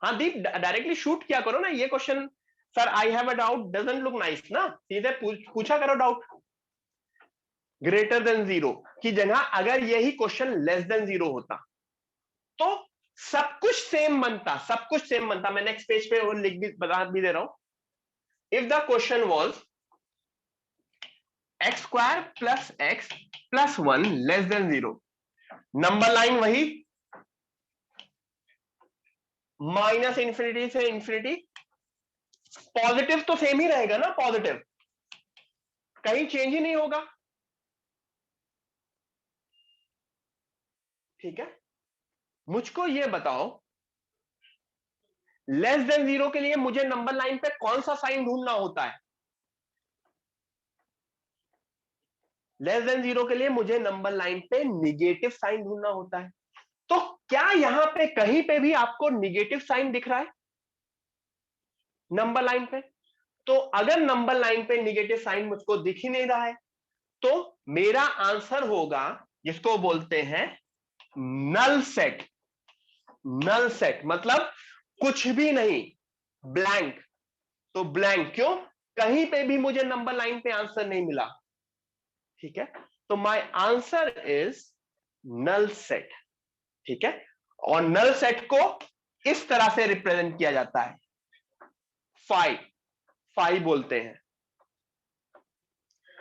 हाँ दीप, डायरेक्टली शूट किया करो ना ये question, sir I have a doubt doesn't look nice ना, सीधे पूछा करो डाउट। ग्रेटर देन 0 की जगह अगर यही क्वेश्चन लेस देन 0 होता तो सब कुछ सेम बनता, सब कुछ सेम बनता। मैं नेक्स्ट पेज पे वो लिख भी बता भी दे रहा हूं। If the question was x² plus x plus 1 less than 0, number line वही माइनस इंफिनिटी से इंफिनिटी, पॉजिटिव तो सेम ही रहेगा ना, पॉजिटिव कहीं चेंज ही नहीं होगा। ठीक है, मुझको ये बताओ लेस देन 0 के लिए मुझे नंबर लाइन पे कौन सा साइन ढूंढना होता है? लेस देन 0 के लिए मुझे नंबर लाइन पे निगेटिव साइन ढूंढना होता है। तो क्या यहां पे कहीं पे भी आपको निगेटिव साइन दिख रहा है नंबर लाइन पे? तो अगर नंबर लाइन पे निगेटिव साइन मुझको दिख ही नहीं रहा है, तो मेरा आंसर होगा जिसको बोलते हैं नल सेट। नल सेट मतलब कुछ भी नहीं, ब्लैंक। तो ब्लैंक क्यों? कहीं पे भी मुझे नंबर लाइन पे आंसर नहीं मिला। ठीक है, तो my answer is null set. ठीक है, और नल सेट को इस तरह से रिप्रेजेंट किया जाता है, फाई, फाई बोलते हैं,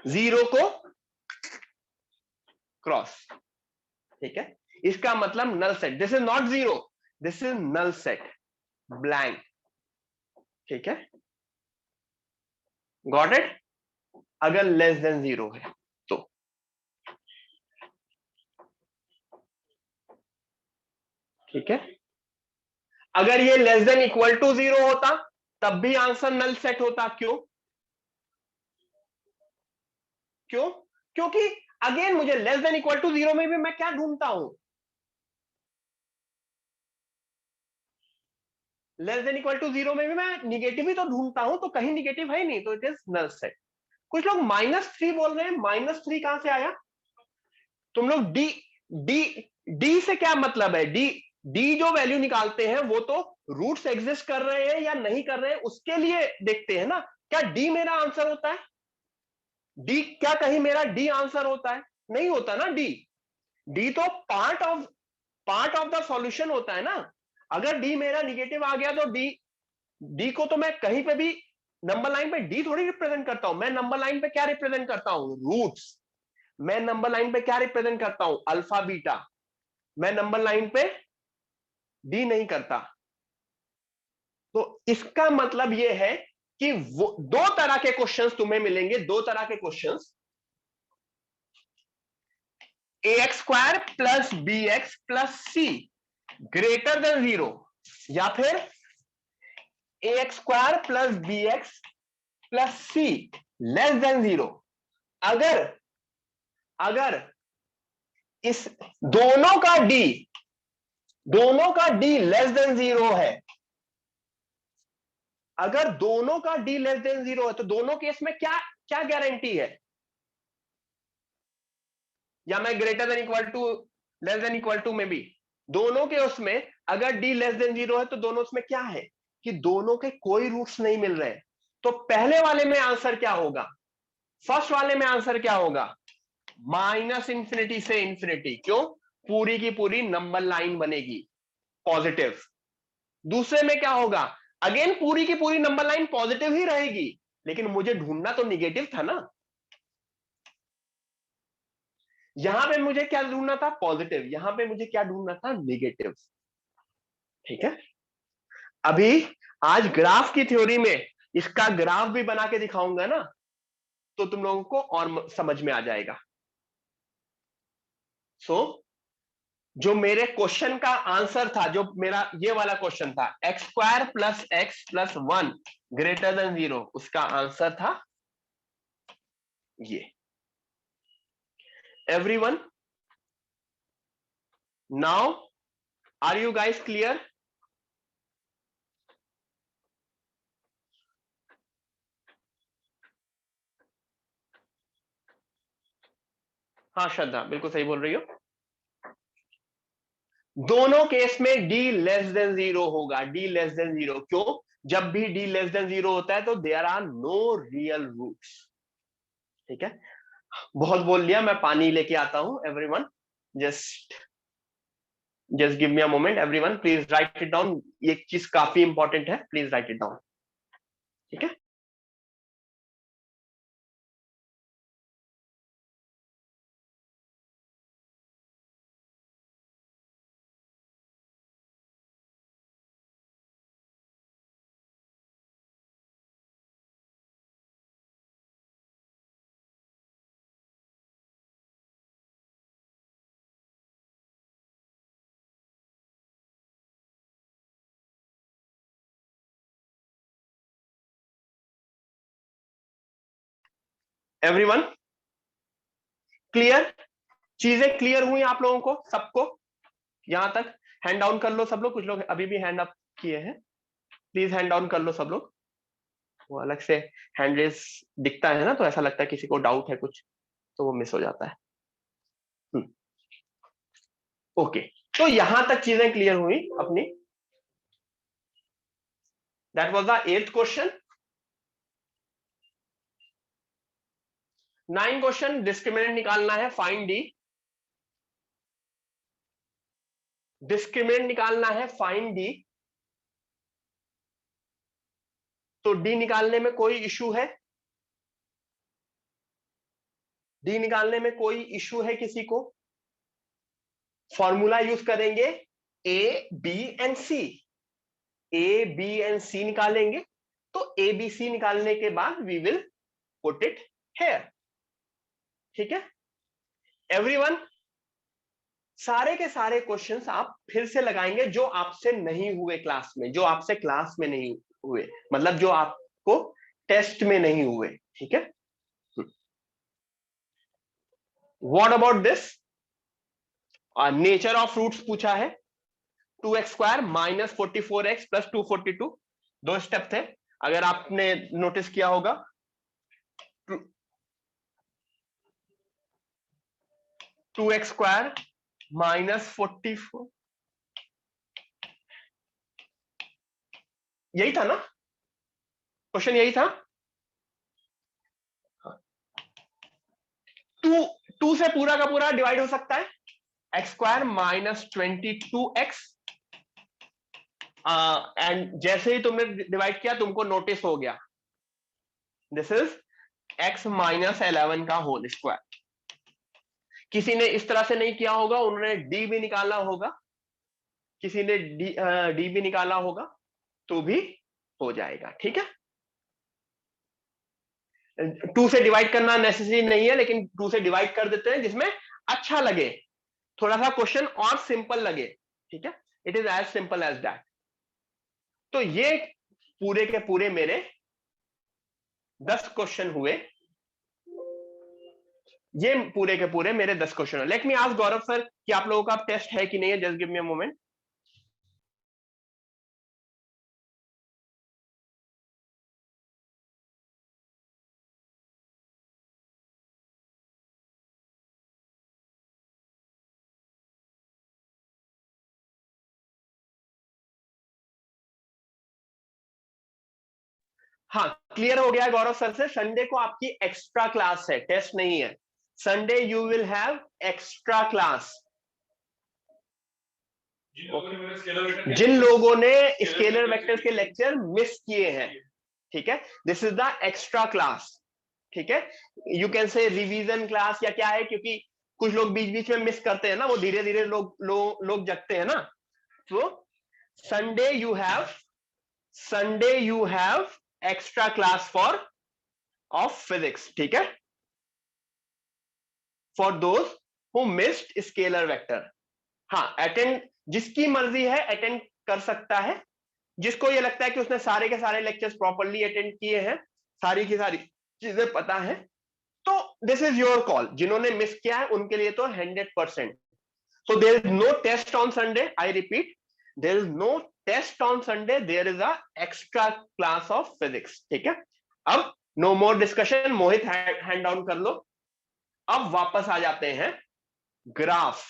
0 को क्रॉस। ठीक है, इसका मतलब null set, this is not 0, this is null set, blank. ठीक है, गॉट इट? अगर लेस देन 0 है तो। ठीक है, अगर ये लेस देन इक्वल टू 0 होता तब भी आंसर नल सेट होता। क्यों? क्यों? क्योंकि अगेन मुझे लेस देन इक्वल टू 0 में भी मैं क्या ढूंढता हूं? लेस देन इक्वल टू 0 में भी मैं निगेटिव ही तो ढूंढता हूं, तो कहीं निगेटिव है ही नहीं, तो इट इज नल सेट। कुछ लोग -3 बोल रहे हैं, -3 कहां से आया? तुम लोग डी डी डी से क्या मतलब है? डी डी जो वैल्यू निकालते हैं वो तो रूट्स एग्जिस्ट कर रहे हैं या नहीं कर रहे हैं उसके लिए देखते हैं ना। क्या डी मेरा आंसर होता है? डी क्या कहीं मेरा डी आंसर होता है? नहीं होता ना। डी डी तो पार्ट ऑफ द सॉल्यूशन होता है ना। अगर डी मेरा निगेटिव आ गया तो डी डी को तो मैं कहीं पे भी नंबर लाइन पे डी थोड़ी रिप्रेजेंट करता हूं। मैं नंबर लाइन पे क्या रिप्रेजेंट करता हूं? रूट्स। मैं नंबर लाइन पे क्या रिप्रेजेंट करता हूं? Alpha beta. मैं नंबर लाइन पे डी नहीं करता। तो इसका मतलब यह है कि वो दो तरह के क्वेश्चंस तुम्हें मिलेंगे, दो तरह के questions, ax² plus bx plus c greater than 0, या फिर ax² प्लस bx प्लस सी लेस देन 0, अगर अगर इस दोनों का डी लेस देन 0 है, अगर दोनों का डी लेस देन 0 है तो दोनों केस में क्या क्या गारंटी है, या मैं greater than equal to less than equal to में भी, दोनों के उसमें अगर डी लेस देन 0 है तो दोनों उसमें क्या है कि दोनों के कोई रूट्स नहीं मिल रहे हैं। तो पहले वाले में आंसर क्या होगा, फर्स्ट वाले में आंसर क्या होगा, माइनस इंफिनिटी से इंफिनिटी, क्यों, पूरी की पूरी नंबर लाइन बनेगी पॉजिटिव। दूसरे में क्या होगा, अगेन पूरी की पूरी नंबर लाइन पॉजिटिव ही रहेगी, लेकिन मुझे ढूंढना तो निगेटिव था ना, यहां पे मुझे क्या ढूंढना था, पॉजिटिव, यहां पे मुझे क्या ढूंढना था, निगेटिव। ठीक है, अभी आज ग्राफ की थ्योरी में इसका ग्राफ भी बना के दिखाऊंगा ना, तो तुम लोगों को और समझ में आ जाएगा। सो जो मेरे क्वेश्चन का आंसर था, जो मेरा ये वाला क्वेश्चन था, x² + x+1 ग्रेटर देन 0, उसका आंसर था ये। Everyone, now are you guys clear? हाँ श्रद्धा, बिल्कुल सही बोल रही हो। दोनों केस में d लेस देन 0 होगा, d लेस देन 0, क्यों, जब भी d लेस देन 0 होता है तो there are no real roots. ठीक है, बहुत बोल लिया, मैं पानी लेके आता हूं। Everyone just just give me a moment, everyone please right it down, ये चीज काफी इंपॉर्टेंट है, प्लीज राइट इट डाउन। ठीक है, एवरीवन क्लियर, चीजें क्लियर हुई आप लोगों को सबको यहां तक? हैंड डाउन कर लो सब लोग, कुछ लोग अभी भी हैंड अप किए हैं, प्लीज हैंड डाउन कर लो सब लोग। वो अलग से हैंड रेस दिखता है ना, तो ऐसा लगता है किसी को डाउट है कुछ, तो वो मिस हो जाता है। ओके, तो यहां तक चीजें क्लियर हुई अपनी। That was the 8th question. 9 question, discriminant निकालना है, फाइंड डी। डिस्क्रिमिनेंट निकालना है, फाइंड डी। तो डी निकालने में कोई इशू है, डी निकालने में कोई इशू है किसी को? फॉर्मूला यूज करेंगे, A B and C, A B and C निकालेंगे। तो ए बी सी निकालने के बाद we will put it here. ठीक है एवरीवन, सारे के सारे क्वेश्चंस आप फिर से लगाएंगे जो आपसे नहीं हुए क्लास में, जो आपसे क्लास में नहीं हुए, मतलब जो आपको टेस्ट में नहीं हुए। ठीक है, what about this, nature of roots पूछा है, 2x² - 44x + 242, 2 स्टेप थे, अगर आपने नोटिस किया होगा। 2x² - 44, यही था ना क्वेश्चन, यही था। टू से पूरा का पूरा डिवाइड हो सकता है, x² - 22x, एंड जैसे ही तुमने डिवाइड किया तुमको नोटिस हो गया, दिस इज x - 11 का होल स्क्वायर। किसी ने इस तरह से नहीं किया होगा, उन्होंने d भी निकाला होगा, किसी ने d भी निकाला होगा, तो भी हो जाएगा। ठीक है, 2 से डिवाइड करना नेसेसरी नहीं है, लेकिन 2 से डिवाइड कर देते हैं जिसमें अच्छा लगे, थोड़ा सा क्वेश्चन और सिंपल लगे। ठीक है, it is as simple as that. तो ये पूरे के पूरे मेरे 10 क्वेश्चन हुए, ये पूरे के पूरे मेरे 10 क्वेश्चन। लेट मी आस्क गौरव सर कि आप लोगों का टेस्ट है कि नहीं है, just give me a moment. हाँ, क्लियर हो गया गौरव सर से। संडे को आपकी एक्स्ट्रा क्लास है, टेस्ट नहीं है। Sunday you will have extra class. जिन लोगों ने स्केलर वेक्टर्स के लेक्चर मिस किए हैं, ठीक है, this is the extra class. ठीक है, you can say revision class या क्या है, क्योंकि कुछ लोग बीच बीच में मिस करते हैं ना, वो धीरे धीरे लोग जगते हैं ना। तो Sunday you have extra class for of physics, ठीक है, for those who missed scalar vector. हाँ, अटेंड जिसकी मर्जी है अटेंड कर सकता है, जिसको ये लगता है कि उसने सारे के सारे लेक्चर्स प्रॉपर्ली अटेंड किए हैं, सारी की सारी चीजें पता है, तो दिस इज योर कॉल। जिन्होंने मिस किया है उनके लिए तो 100%। So there is no test on Sunday, I repeat, there is no test on Sunday, there is a extra class of physics, ठीक है। अब no more discussion, Mohit hand down कर लो। अब वापस आ जाते हैं ग्राफ,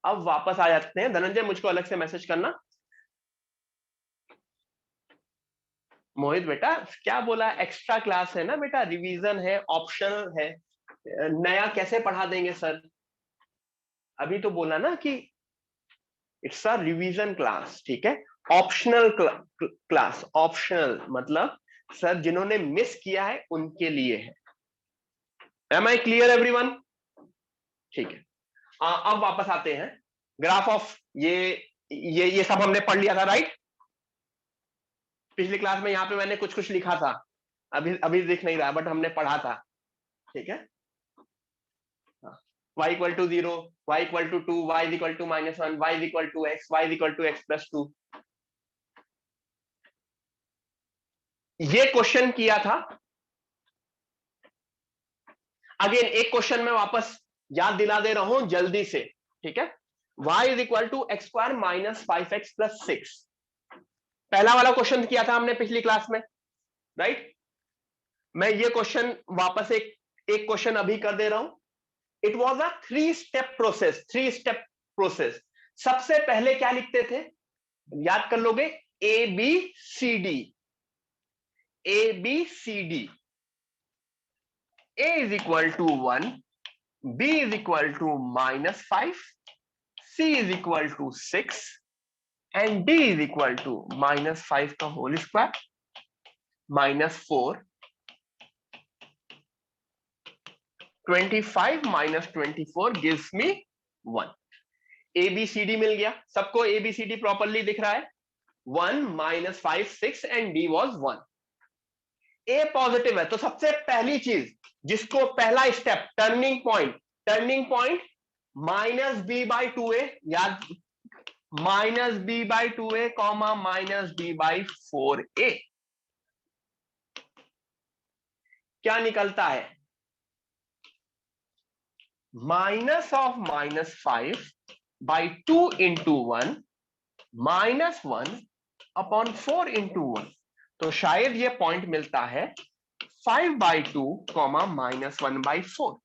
अब वापस आ जाते हैं। धनंजय मुझको अलग से मैसेज करना। मोहित बेटा क्या बोला, एक्स्ट्रा क्लास है ना बेटा, रिवीजन है, ऑप्शनल है, नया कैसे पढ़ा देंगे सर? अभी तो बोला ना कि इट्स अ रिवीजन क्लास, ठीक है, ऑप्शनल क्लास। ऑप्शनल मतलब सर जिन्होंने मिस किया है उनके लिए है। Am I clear everyone? ठीक है, अब वापस आते हैं ग्राफ ऑफ ये सब हमने पढ़ लिया था, राइट? पिछली क्लास में यहाँ पे मैंने कुछ कुछ लिखा था, अभी अभी दिख नहीं रहा, बट हमने पढ़ा था, ठीक है। y equal to 0, y equal to 2, y equal to -1, y equal to x, y equal to x plus 2। ये क्वेश्चन किया था। अगेन एक क्वेश्चन में वापस याद दिला दे रहा हूं जल्दी से, ठीक है। y is equal to x square minus 5x plus 6, पहला वाला क्वेश्चन किया था हमने पिछली क्लास में, राइट? मैं ये क्वेश्चन वापस एक क्वेश्चन अभी कर दे रहा हूं। It was a 3 step process, 3 step process. सबसे पहले क्या लिखते थे, याद कर लोगे, A B C D, A B C D. A is equal to 1, B is equal to -5, C is equal to 6 and D is equal to -5 का whole square -4, 25 minus 24 gives me 1। ABCD मिल गया सबको, ABCD properly दिख रहा है, 1 -5 6 and D was 1। A positive है, तो सबसे पहली चीज जिसको पहला स्टेप टर्निंग पॉइंट -b/2a, याद, -b/2a कॉमा -b/4a, क्या निकलता है? Minus of -5/2 into 1 -1 upon 4 into 1, तो शायद ये पॉइंट मिलता है 5/2 comma -1/4,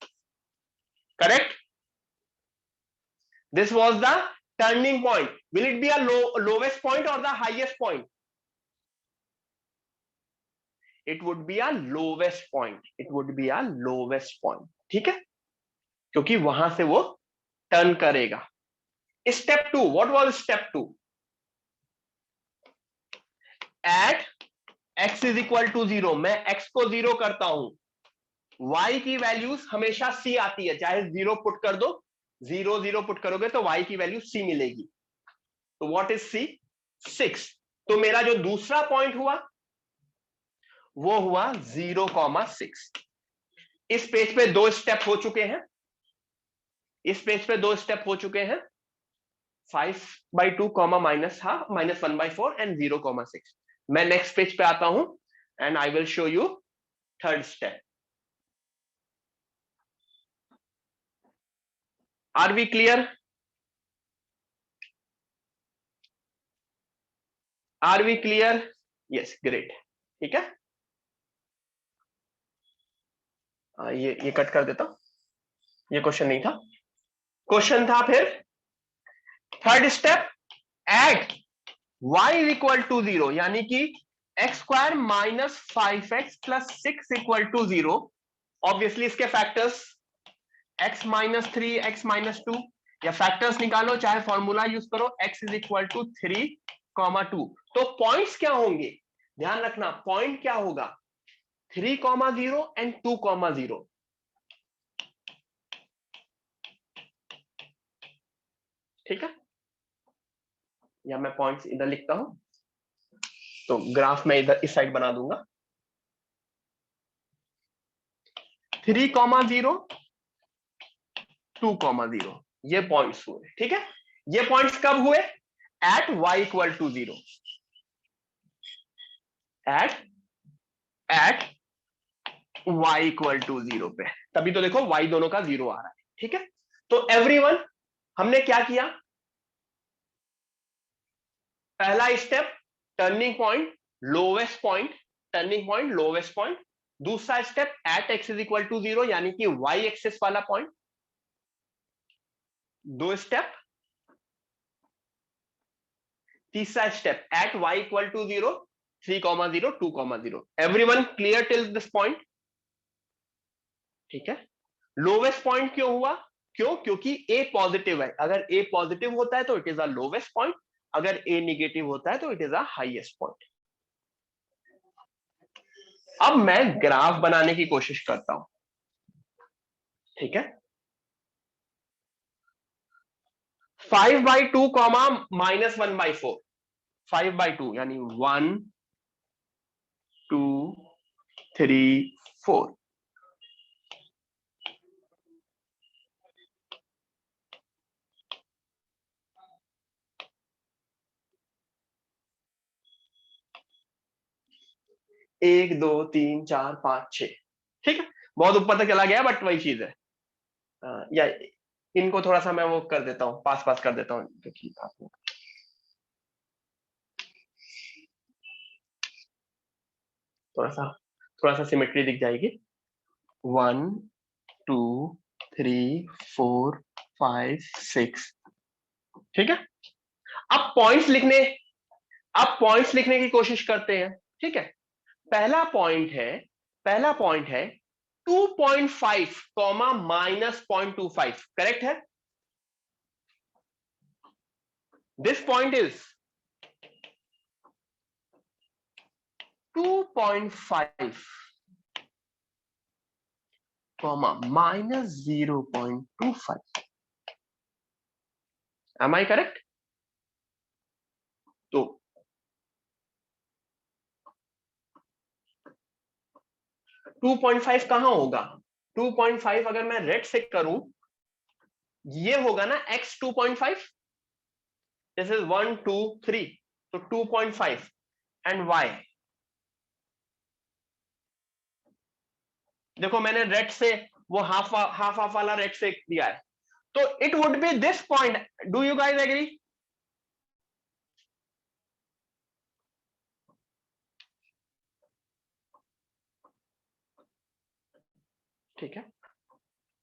correct? This was the turning point. Will it be a lowest point और the highest point? It would be a lowest point, it would be a lowest point, ठीक है, क्योंकि वहां से वो टर्न करेगा। Step 2, what was step 2? At x is equal to 0, मैं x को 0 करता हूं, y की वैल्यूज हमेशा c आती है, चाहे 0 पुट कर दो, 0 0 पुट करोगे तो y की वैल्यू c मिलेगी। तो व्हाट इज c? 6। तो मेरा जो दूसरा पॉइंट हुआ वो हुआ 0,6। इस पेज पे 2 स्टेप हो चुके हैं, इस पेज पे 2 स्टेप हो चुके हैं, 5/2 कॉमा -1/4 एंड 0,6। मैं नेक्स्ट पेज पे आता हूं, and I will show you third step. Are we clear? Are we clear? Yes, great. ठीक है, ये कट कर देता हूं, ये क्वेश्चन नहीं था, क्वेश्चन था फिर third step, at y is equal to 0, यानी कि x square minus 5x plus 6 equal to 0. Obviously इसके factors x minus 3, x minus 2, या फैक्टर्स निकालो, चाहे फॉर्मूला यूज करो, x इज इक्वल टू 3, 2. तो पॉइंट्स क्या होंगे, ध्यान रखना, पॉइंट क्या होगा, 3, 0 एंड 2, 0. ठीक है, या मैं पॉइंट्स इधर लिखता हूं, तो ग्राफ में इधर इस साइड बना दूंगा. 3, 0, 2, 0, ये पॉइंट्स हुए. ठीक है, ये पॉइंट्स कब हुए, at y equal to 0, at y equal to 0 पे, तभी तो देखो y दोनों का 0 आ रहा है. ठीक है, तो एवरीवन हमने क्या किया, पहला step turning point, lowest point, turning point, lowest point. दूसरा step at x is equal to 0, यानी कि y एक्सिस वाला पॉइंट. 2 स्टेप. तीसरा step at y equal to 0, 3, 0, 2, 0. Everyone clear till this point? ठीक है, लोवेस्ट पॉइंट क्यों हुआ, क्यों, क्योंकि a पॉजिटिव है. अगर a पॉजिटिव होता है तो it is a lowest point, अगर a निगेटिव होता है तो it is a highest point. अब मैं ग्राफ बनाने की कोशिश करता हूं. ठीक है, 5/2 कॉमा -1/4, 5/2 यानी 1, 2, 3, 4. एक, 2, 3, 4, 5, 6. ठीक है, बहुत ऊपर तक चला गया, बट वही चीज है. या इनको थोड़ा सा मैं वो कर देता हूँ, पास कर देता हूँ, क्योंकि थोड़ा सा सिमेट्री दिख जाएगी. 1, 2, 3, 4, 5, 6. ठीक है, अब पॉइंट्स लिखने की कोशिश करते हैं. ठीक है, पहला पॉइंट है 2.5 कॉमा -0.25. करेक्ट है, this point is 2.5 comma -0.25. Am I correct? तो 2.5 कहां होगा, 2.5 अगर मैं रेड से करूं, ये होगा ना x 2.5, दिस इज 1, 2, 3, तो 2.5 एंड y. देखो मैंने रेड से वो हाफ वाला रेड से दिया है, तो it would be this point. Do you guys agree? ठीक है,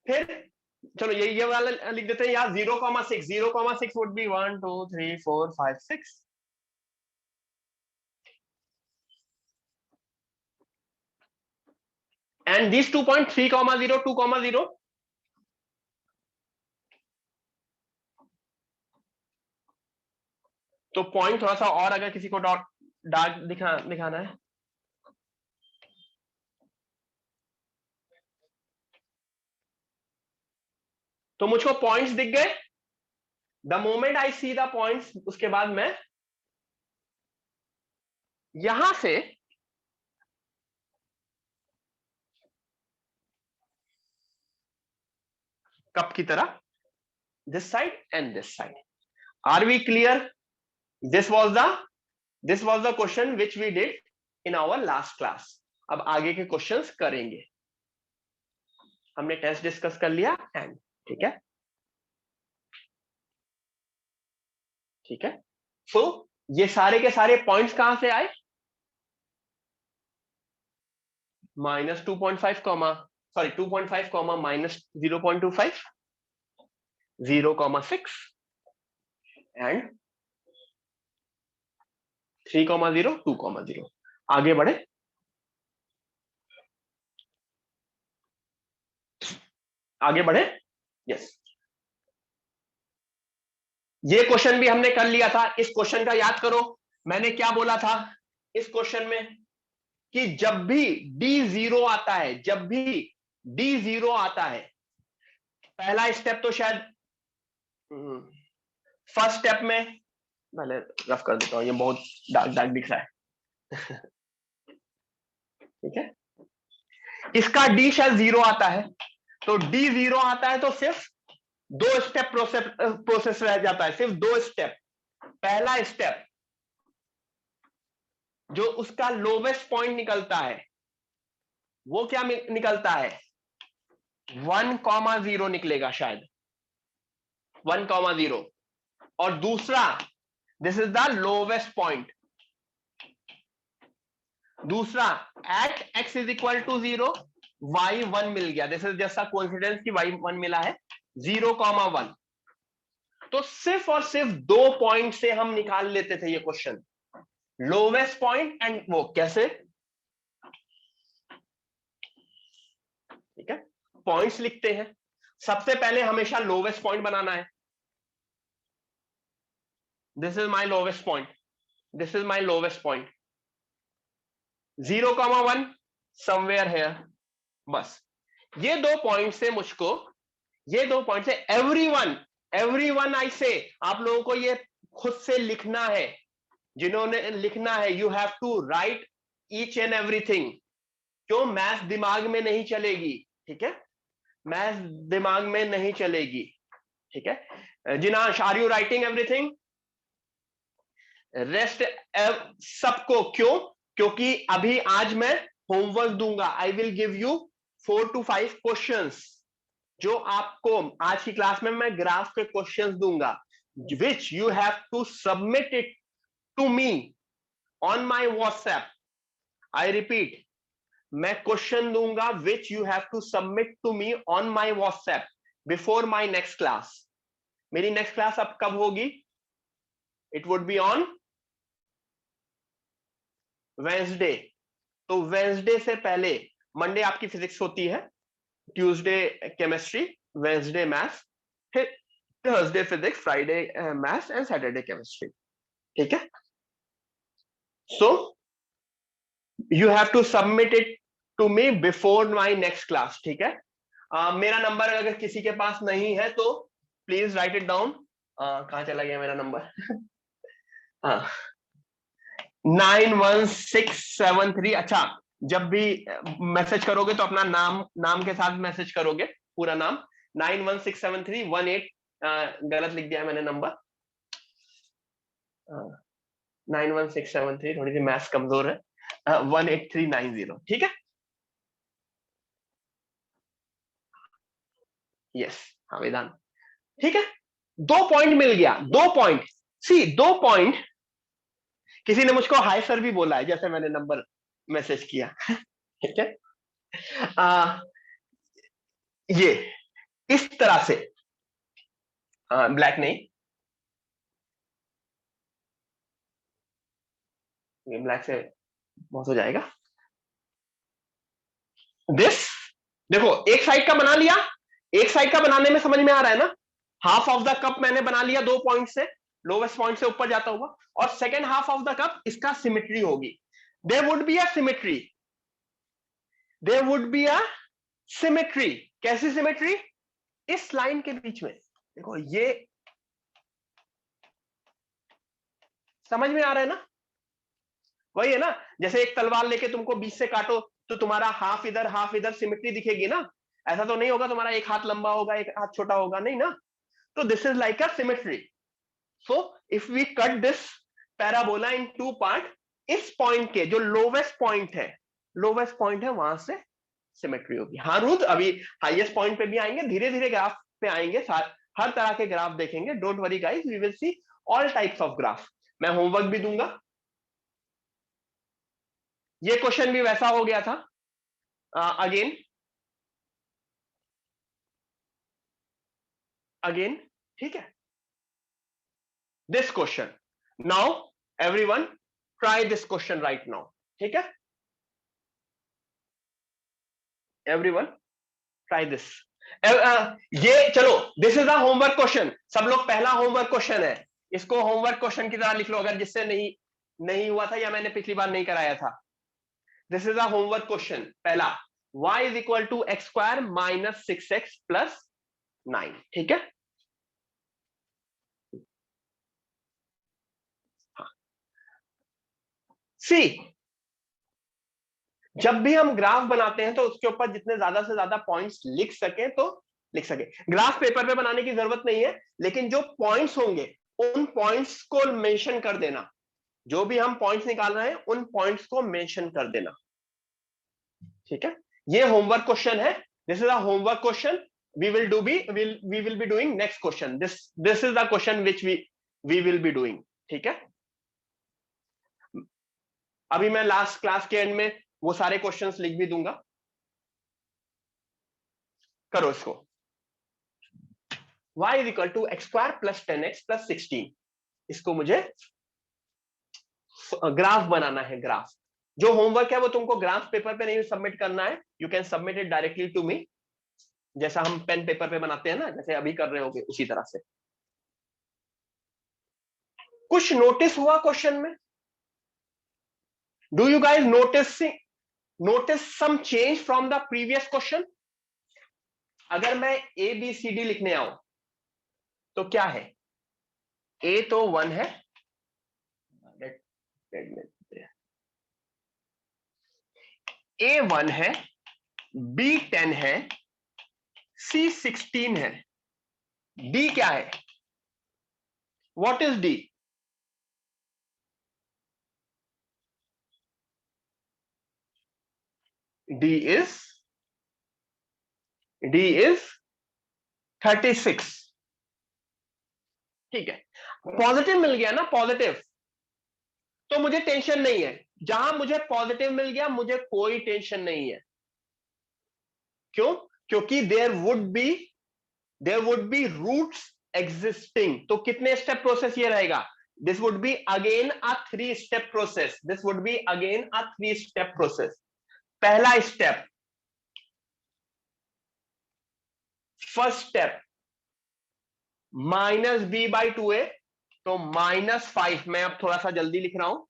फिर चलो ये वाला लिख देते हैं यार, 0,6, 0,6 वुड बी 1, 2, 3, 4, 5, 6. and these 2.3,0, 2,0. तो पॉइंट थोड़ा सा और अगर किसी को डार्क दिखाना है, तो मुझको पॉइंट्स दिख गए. The moment I see the points, उसके बाद मैं यहां से कप की तरह this side and this side. Are we clear? This was the question which we did in our last class. अब आगे के क्वेश्चंस करेंगे। हमने टेस्ट डिस्कस कर लिया एंड ठीक है, ठीक है। सो ये सारे के सारे पॉइंट्स कहां से आए? -2.5 कॉमा सॉरी 2.5 कॉमा -0.25, 0,6 एंड 3,0, 2,0। आगे बढ़े, आगे बढ़े। यस, ये क्वेश्चन भी हमने कर लिया था। इस क्वेश्चन का याद करो, मैंने क्या बोला था इस क्वेश्चन में कि जब भी D0 आता है, जब भी D0 आता है, पहला स्टेप तो शायद फर्स्ट स्टेप में, पहले रफ कर देता हूं, ये बहुत डार्क डार्क दिख रहा है ठीक है, इसका D शायद 0 आता है, तो D0 आता है तो सिर्फ 2 स्टेप प्रोसेस रह जाता है, सिर्फ 2 स्टेप। पहला स्टेप जो उसका लोवेस्ट पॉइंट निकलता है वो क्या निकलता है? 1,0 निकलेगा शायद, 1,0। और दूसरा, this is the lowest point. दूसरा, at x is equal to 0 y1 मिल गया। This is just a coincidence कि y1 मिला है, 0,1। तो सिर्फ और सिर्फ 2 पॉइंट से हम निकाल लेते थे ये क्वेश्चन, लोवेस्ट पॉइंट एंड वो कैसे, ठीक है। पॉइंट्स लिखते हैं, सबसे पहले हमेशा लोवेस्ट पॉइंट बनाना है। This is my lowest point, this is my lowest point, 0,1 somewhere here. बस ये 2 पॉइंट से मुझको, ये 2 पॉइंट से एवरीवन आई से, आप लोगों को ये खुद से लिखना है, जिन्होंने लिखना है, you have to write each and everything. क्यों? मैथ्स दिमाग में नहीं चलेगी, ठीक है, मैथ्स दिमाग में नहीं चलेगी, ठीक है। Jinash, are you writing everything? Rest सबको। क्यों? क्योंकि अभी आज मैं होमवर्क दूंगा, I will give you 4 to 5 questions, जो आपको आज की क्लास में मैं ग्राफ के क्वेश्चंस दूंगा, which you have to submit it to me on my WhatsApp. I repeat, मैं क्वेश्चन दूंगा which you have to submit to me on my WhatsApp before my next class. मेरी next class अब कब होगी? It would be on Wednesday. तो Wednesday से पहले, Monday आपकी फिजिक्स होती है, ट्यूसडे केमिस्ट्री, वेंसडे मैथ्स, फिर Thursday physics, Friday maths and Saturday chemistry, ठीक है। So you have to submit it to me before my next class, ठीक है। मेरा नंबर अगर किसी के पास नहीं है तो प्लीज राइट इट डाउन। कहां चला गया मेरा नंबर? 91673। अच्छा, जब भी मैसेज करोगे तो अपना नाम के साथ मैसेज करोगे, पूरा नाम। 9167318, गलत लिख दिया मैंने नंबर, 91673, थोड़ी सी मैथ्स कमजोर है, 18390, ठीक है। यस, हाँ वेदांत, ठीक है। 2 पॉइंट मिल गया, 2 पॉइंट। सी 2 पॉइंट, किसी ने मुझको हाय सर भी बोला है, जैसे मैंने नंबर मैसेज किया ठीक है। ये इस तरह से, ब्लैक नहीं, ये ब्लैक से बहुत हो जाएगा। दिस देखो, एक साइड का बना लिया, एक साइड का बनाने में समझ में आ रहा है ना, हाफ ऑफ द कप मैंने बना लिया 2 पॉइंट से, लोवेस्ट पॉइंट से ऊपर जाता हुआ, और second half of the cup इसका सिमेट्री होगी। There would be a symmetry, there would be a symmetry. कैसी सिमेट्री? इस लाइन के बीच में, देखो ये समझ में आ रहा है ना, वही है ना, जैसे एक तलवार लेके तुमको बीच से काटो तो तुम्हारा हाफ इधर सिमेट्री दिखेगी ना। ऐसा तो नहीं होगा तुम्हारा एक हाथ लंबा होगा एक हाथ छोटा होगा, नहीं ना। तो this is like a symmetry. So if we cut this parabola in 2 part, इस पॉइंट के जो लोवेस्ट पॉइंट है वहां से सिमेट्री होगी। हाँ रुद्र, अभी हाईएस्ट पॉइंट पे भी आएंगे, धीरे धीरे ग्राफ पे आएंगे, हर तरह के ग्राफ देखेंगे। Don't worry guys, we will see all types of graph. मैं होमवर्क भी दूंगा। ये क्वेश्चन भी वैसा हो गया था। अगेन ठीक है। This question now, everyone try this question right now. ठीक है, एवरीवन ट्राई दिस। ये चलो, this is a homework question. सब लोग, पहला होमवर्क क्वेश्चन है, इसको होमवर्क क्वेश्चन की तरह लिख लो, अगर जिससे नहीं नहीं हुआ था या मैंने पिछली बार नहीं कराया था। This is a homework question पहला, y is equal to x square minus 6x plus 9। ठीक है, सी, जब भी हम ग्राफ बनाते हैं तो उसके ऊपर जितने ज्यादा से ज्यादा पॉइंट्स लिख सके तो लिख सके। ग्राफ पेपर पे बनाने की जरूरत नहीं है, लेकिन जो पॉइंट्स होंगे उन पॉइंट्स को मेंशन कर देना। जो भी हम पॉइंट्स निकाल रहे हैं उन पॉइंट्स को मेंशन कर देना। ठीक है, ये होमवर्क क्वेश्चन है। This is a homework question. We will be doing next question. This is the question which we will be doing. ठीक है, अभी मैं लास्ट क्लास के एंड में वो सारे क्वेश्चंस लिख भी दूंगा। करो इसको। y is equal to x square plus 10x plus 16। इसको मुझे ग्राफ बनाना है। ग्राफ, जो होमवर्क है वो तुमको ग्राफ पेपर पे नहीं सबमिट करना है। You can submit it directly to me, जैसा हम पेन पेपर पे बनाते हैं ना, जैसे अभी कर रहे होगे उसी तरह से। कुछ नोटिस हुआ क्वेश्चन में? Do you guys notice some change from the previous question? अगर मैं ए बी सी डी लिखने आऊं तो क्या है? ए तो 1 है, ए 1 है, बी 10 है, सी 16 है, डी क्या है? What is D? D is 36। ठीक है, पॉजिटिव मिल गया ना, पॉजिटिव, तो मुझे टेंशन नहीं है। जहां मुझे पॉजिटिव मिल गया मुझे कोई टेंशन नहीं है। क्यों? क्योंकि there would be roots existing. तो कितने स्टेप प्रोसेस ये रहेगा? This would be again a 3 step process. This would be again a 3 step process. पहला step, first step, minus B by 2a, तो -5। मैं अब थोड़ा सा जल्दी लिख रहा हूं,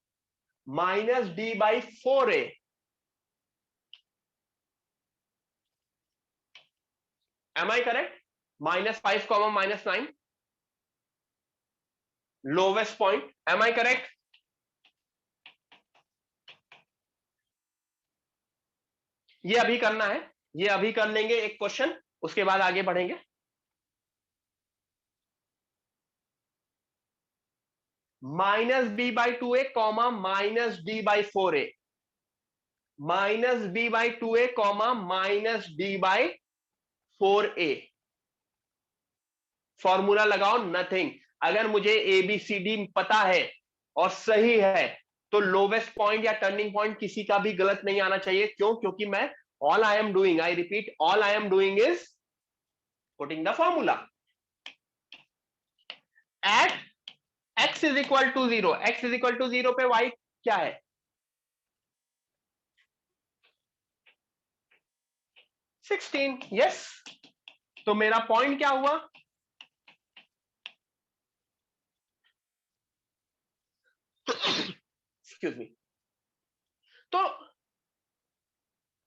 minus D by 4a। Am I correct? -5 -9, lowest point. Am I correct? ये अभी करना है, ये अभी कर लेंगे एक क्वेश्चन, उसके बाद आगे बढ़ेंगे। -b/2a, -d/4a, -b/2a, -d/4a। Formula लगाओ, नथिंग। अगर मुझे ए बी सी डी पता है और सही है तो लोवेस्ट पॉइंट या टर्निंग पॉइंट किसी का भी गलत नहीं आना चाहिए। क्यों? क्योंकि मैं all I am doing, I repeat, all I am doing is putting the formula at x is equal to 0। x is equal to 0 पे y क्या है? 16। यस, तो मेरा पॉइंट क्या हुआ? Excuse me. तो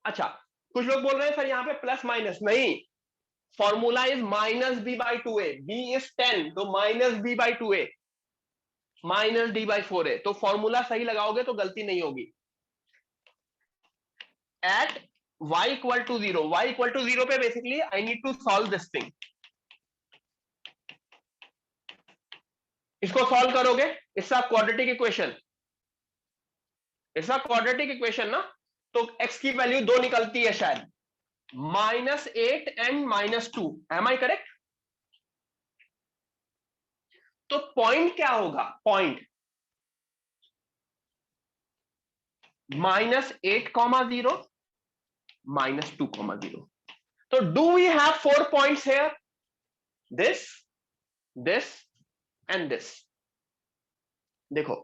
अच्छा, कुछ लोग बोल रहे हैं सर यहाँ पे प्लस माइनस नहीं, formula is -b/2a, b is 10, तो -b/2a -d/4a। तो फॉर्मूला सही लगाओगे तो गलती नहीं होगी। At y equal to 0, y equal to 0 पे basically I need to solve this thing. इसको सॉल्व करोगे, it's a quadratic equation. It's a quadratic equation ना, तो x की वैल्यू 2 निकलती है शायद, -8 एंड -2, एम आई करेक्ट? तो पॉइंट क्या होगा? पॉइंट -8,0 -2,0. तो do we have 4 points here? This, this and this. देखो,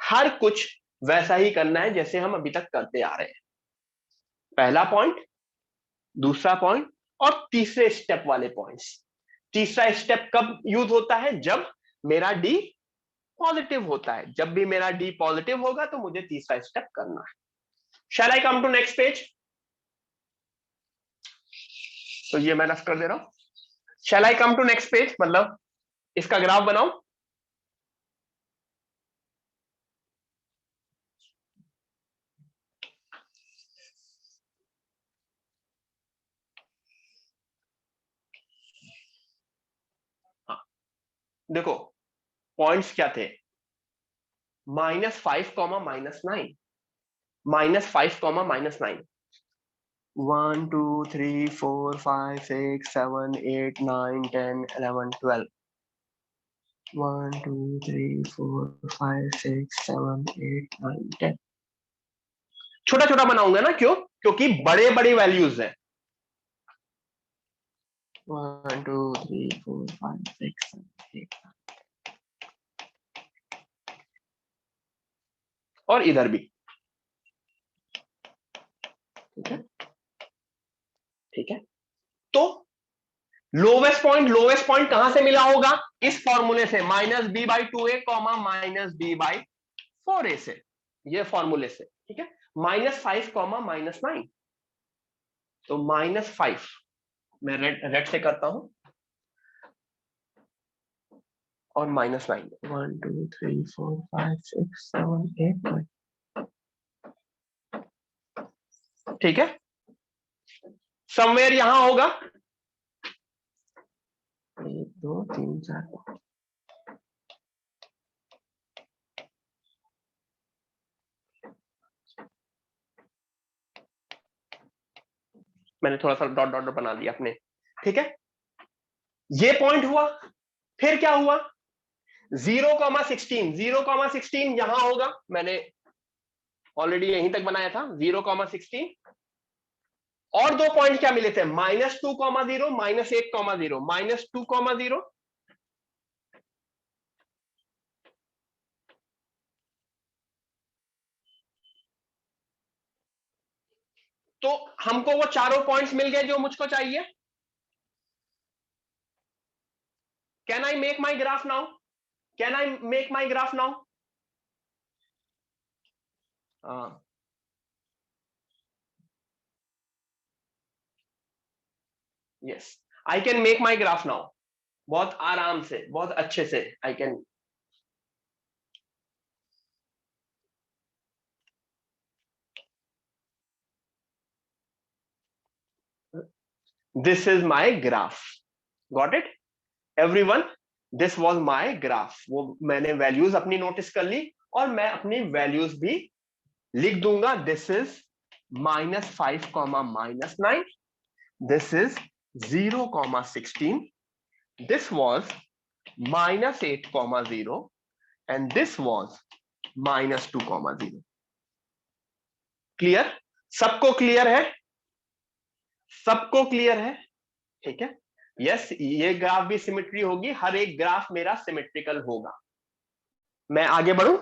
हर कुछ वैसा ही करना है जैसे हम अभी तक करते आ रहे हैं. पहला पॉइंट, दूसरा पॉइंट और तीसरे स्टेप वाले पॉइंट्स. तीसरा स्टेप कब यूज होता है? जब मेरा डी पॉजिटिव होता है. जब भी मेरा डी पॉजिटिव होगा तो मुझे तीसरा स्टेप करना है. शैल आई कम टू नेक्स्ट पेज? तो ये मैं रफ कर दे रहा हूं. शैल आई कम टू नेक्स्ट पेज, मतलब इसका ग्राफ बनाओ. हाँ, देखो पॉइंट्स क्या थे? -5, -9, -5, -9. 1 2 3 4 5 6 7 8 9 10 11 12. 1 2 3 4 5 6 7 8 9 10. छोटा छोटा बनाऊंगा ना, क्यों? क्योंकि बड़े बड़ी वैल्यूज है. 1 2 3 4 5 6 7 8. और इधर भी. ठीक है, ठीक है. तो लोवेस्ट पॉइंट कहां से मिला होगा? इस फॉर्मूले से, -b/2a, -b/4a से, ये फॉर्मूले से. ठीक है, -5, -9. तो -5 मैं रेड से करता हूं, और -9. 1 2 3 4 5 6 7 8 9. ठीक है, समवेयर यहां होगा. 1 2 3 4. मैंने थोड़ा सा डॉट डॉट बना दिया अपने. ठीक है, ये पॉइंट हुआ. फिर क्या हुआ? 0,16, 0,16 यहां होगा. मैंने ऑलरेडी यहीं तक बनाया था. 0,16. और दो पॉइंट क्या मिले थे? -2,0, -1,0, -2,0. तो हमको वो चारों पॉइंट्स मिल गए जो मुझको चाहिए. Can I make my graph now? Can I make my graph now? Yes, I can make my graph now. बहुत आराम से, बहुत अच्छे से I can. This is my graph. Got it everyone? This was my graph. वो मैंने values अपनी notice कर ली, और मैं अपनी वैल्यूज भी लिख दूंगा. This is -5, -9. This is 0,16. This was -8,0, and this was -2,0. Clear? सबको क्लियर है? सबको क्लियर है? ठीक है. यस, ये ग्राफ भी सिमेट्री होगी. हर एक ग्राफ मेरा सिमेट्रिकल होगा. मैं आगे बढ़ूं?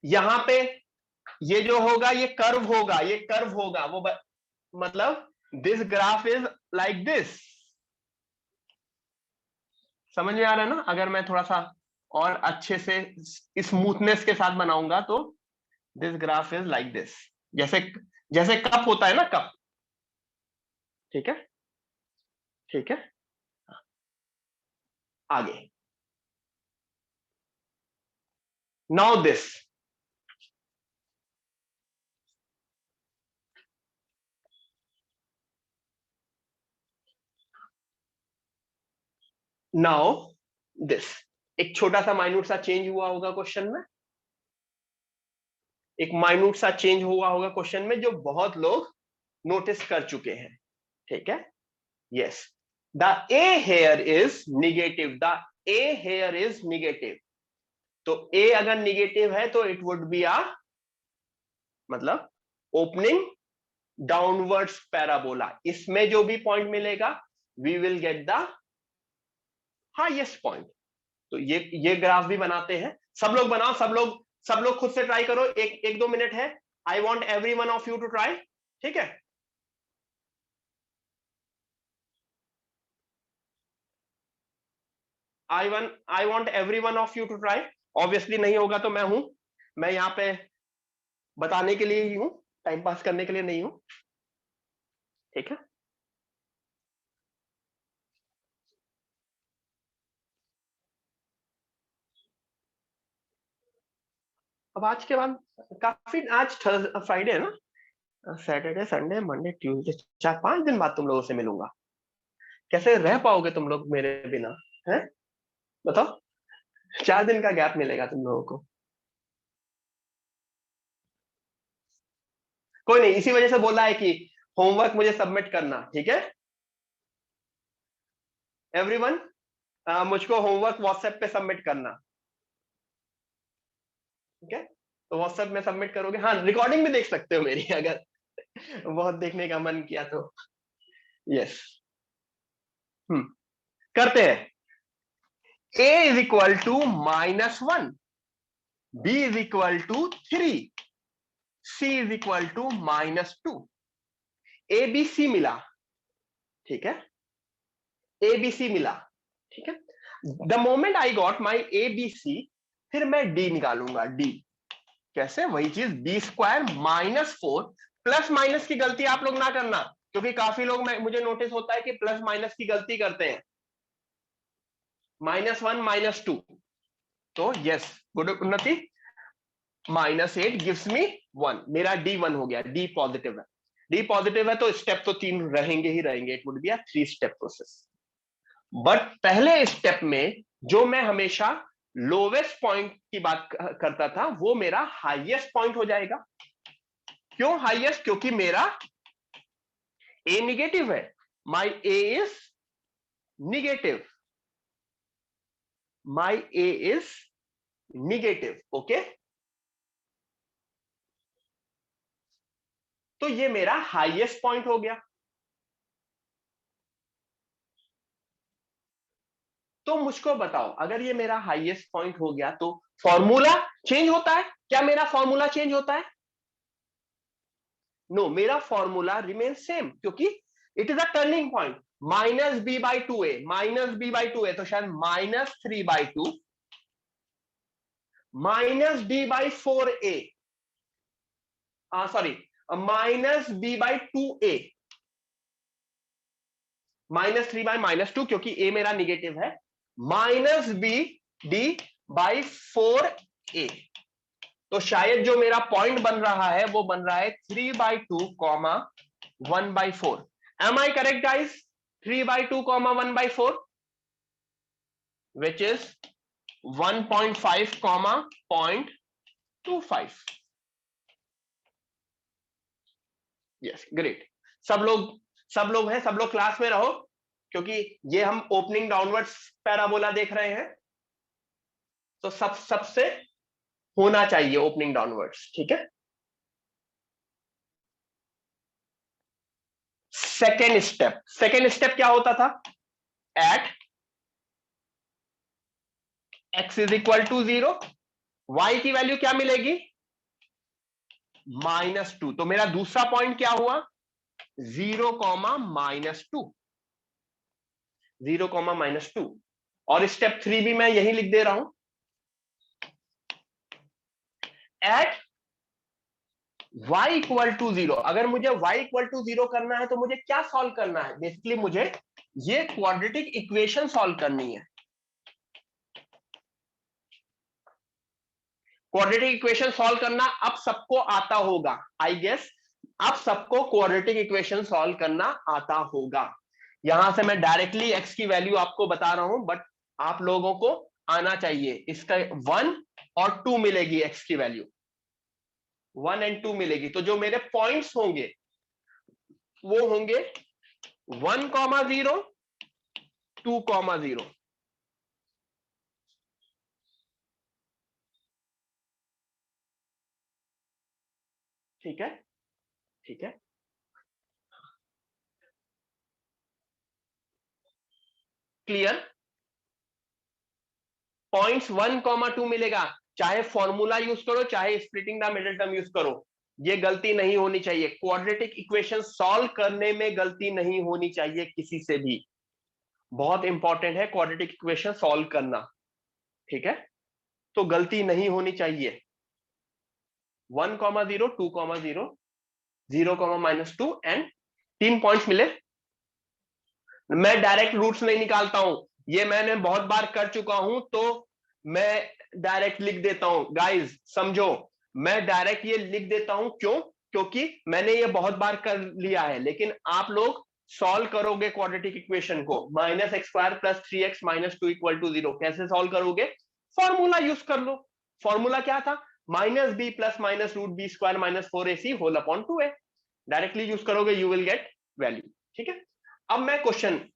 यहां पे ये जो होगा, ये कर्व होगा, ये कर्व होगा. वो मतलब this graph is like this. समझ में आ रहा है ना? अगर मैं थोड़ा सा और अच्छे से स्मूथनेस के साथ बनाऊंगा तो this graph is like this. जैसे जैसे कप होता है ना, कप. ठीक है, ठीक है. आगे. Now this. नाउ दिस, एक छोटा सा माइन्यूट सा चेंज हुआ होगा क्वेश्चन में, एक माइन्यूट सा चेंज हुआ होगा क्वेश्चन में जो बहुत लोग नोटिस कर चुके हैं, ठीक है। Yes, the a here is negative, the a here is negative. तो ए अगर निगेटिव है तो इट वुड बी मतलब ओपनिंग डाउनवर्ड्स पैराबोला। इसमें जो भी पॉइंट मिलेगा we will get the highest point. तो ये ग्राफ भी बनाते हैं, सब लोग बनाओ, सब लोग खुद से ट्राई करो, एक दो मिनट है। I want every one of you to try, ठीक है। I want every one of you to try. Obviously नहीं होगा तो मैं यहाँ पे बताने के लिए ही हूं, टाइम पास करने के लिए नहीं हूं, ठीक है। अब आज के बाद काफी, आज फ्राइडे है ना, सैटरडे संडे मंडे ट्यूसडे, 4-5 दिन बाद तुम लोगों से मिलूंगा। कैसे रह पाओगे तुम लोग मेरे बिना, है बताओ। 4 दिन का गैप मिलेगा तुम लोगों को। कोई नहीं, इसी वजह से बोला है कि होमवर्क मुझे सबमिट करना, ठीक है एवरीवन। मुझको होमवर्क व्हाट्सएप पे सबमिट करना, ठीक है। तो व्हाट्सएप में सबमिट करोगे, हाँ रिकॉर्डिंग भी देख सकते हो मेरी अगर बहुत देखने का मन किया तो। यस, करते हैं। a is equal to -1, b is equal to 3, c is equal to -2। A B C मिला, ठीक है, ए बी सी मिला, ठीक है। The moment I got my A B C, फिर मैं डी निकालूंगा। डी कैसे, वही चीज, b² -4। प्लस माइनस की गलती आप लोग ना करना, क्योंकि काफी लोग मुझे नोटिस होता है कि प्लस माइनस की गलती करते हैं। -1 -2, तो यस गुड उन्नति, -8 गिव्स मी 1, मेरा D1 हो गया, डी पॉजिटिव है। डी पॉजिटिव है तो स्टेप तो 3 रहेंगे ही रहेंगे, it would be a 3 step process. But पहले स्टेप में जो मैं हमेशा लोवेस्ट पॉइंट की बात करता था, वो मेरा हाईएस्ट पॉइंट हो जाएगा। क्यों हाईएस्ट? क्योंकि मेरा ए निगेटिव है, my A is negative, my A is negative, okay. तो ये मेरा हाईएस्ट पॉइंट हो गया। तो मुझको बताओ, अगर ये मेरा हाईएस्ट पॉइंट हो गया तो फॉर्मूला चेंज होता है क्या? मेरा फॉर्मूला चेंज होता है? नो, मेरा फॉर्मूला रिमेन सेम, क्योंकि it is a turning point. -b/2a, -b/2a, तो शायद -3/2 -d/4a, सॉरी, -b/2a, -3/-2, क्योंकि a मेरा निगेटिव है, -b/d/4a। तो शायद जो मेरा पॉइंट बन रहा है वो बन रहा है 3/2, 1/4। Am I correct guys? 3/2, 1/4, which is 1.5, 0.25। Yes, great. सब लोग हैं, सब लोग क्लास में रहो, क्योंकि ये हम ओपनिंग डाउनवर्ड्स पैराबोला देख रहे हैं, तो सबसे होना चाहिए ओपनिंग डाउनवर्ड्स, ठीक है। सेकेंड स्टेप क्या होता था? At x is equal to 0, y की वैल्यू क्या मिलेगी? -2। तो मेरा दूसरा पॉइंट क्या हुआ? 0, -2, 0, -2। और स्टेप 3 भी मैं यही लिख दे रहा हूं, एट y इक्वल टू 0। अगर मुझे y इक्वल टू 0 करना है तो मुझे क्या सॉल्व करना है? बेसिकली मुझे ये क्वाड्रेटिक इक्वेशन सॉल्व करनी है। क्वाड्रेटिक इक्वेशन सॉल्व करना अब सबको आता होगा, आई गेस अब सबको क्वाड्रेटिक इक्वेशन सॉल्व करना आता होगा। यहां से मैं डायरेक्टली x की वैल्यू आपको बता रहा हूं, बट आप लोगों को आना चाहिए। इसका 1 और 2 मिलेगी, x की वैल्यू 1 एंड 2 मिलेगी। तो जो मेरे पॉइंट्स होंगे वो होंगे 1,0, 2,0। ठीक है, ठीक है, क्लियर। पॉइंट्स 1,2 मिलेगा, चाहे फॉर्मूला यूज करो चाहे splitting the middle term use करो, ये गलती नहीं होनी चाहिए। क्वाड्रेटिक इक्वेशन सॉल्व करने में गलती नहीं होनी चाहिए किसी से भी, बहुत इंपॉर्टेंट है क्वाड्रेटिक इक्वेशन सॉल्व करना। ठीक है, तो गलती नहीं होनी चाहिए। 1,0, 2,0, 0,-2 एंड 3 पॉइंट्स मिले। मैं डायरेक्ट रूट्स नहीं निकालता हूं, ये मैंने बहुत बार कर चुका हूं, तो मैं डायरेक्ट लिख देता हूं। गाइस समझो, मैं डायरेक्ट ये लिख देता हूं, क्यों? क्योंकि मैंने ये बहुत बार कर लिया है। लेकिन आप लोग सॉल्व करोगे क्वाड्रेटिक इक्वेशन को, -x² + 3x - 2 = 0, कैसे सॉल्व करोगे? फॉर्मूला यूज कर लो। फॉर्मूला क्या था? -b + -√b² - 4ac whole upon 2a। Directly use करोगे, यू विल गेट वैल्यू। ठीक है, अब मैं क्वेश्चन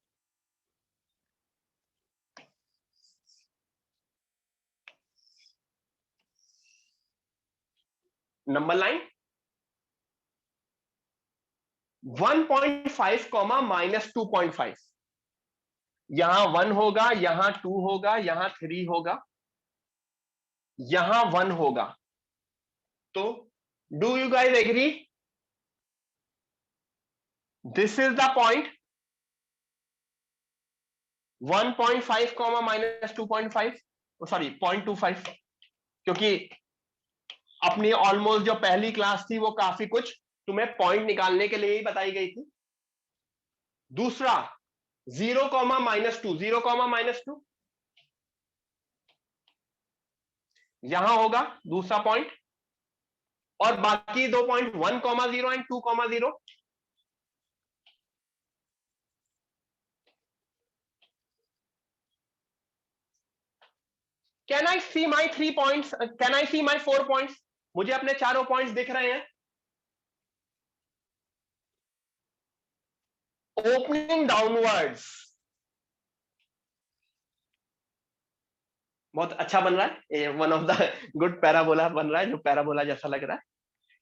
नंबर लाइन 1.5, -2.5, यहां 1 होगा, यहां 2 होगा, यहां 3 होगा, यहां 1 होगा। तो do you guys agree? This is the point 1.5, -2.5, sorry 0.25, क्योंकि अपनी ऑलमोस्ट जो पहली क्लास थी वो काफी कुछ तुम्हें पॉइंट निकालने के लिए ही बताई गई थी। दूसरा 0, -2, 0, -2 यहां होगा दूसरा पॉइंट, और बाकी 2 point 1,0 and 2,0। Can I see my 3 points? Can I see my 4 points? मुझे अपने चारों पॉइंट्स दिख रहे हैं। ओपनिंग डाउनवर्ड्स बहुत अच्छा बन रहा है, ये one of the good parabola बन रहा है, जो पैराबोला जैसा लग रहा है।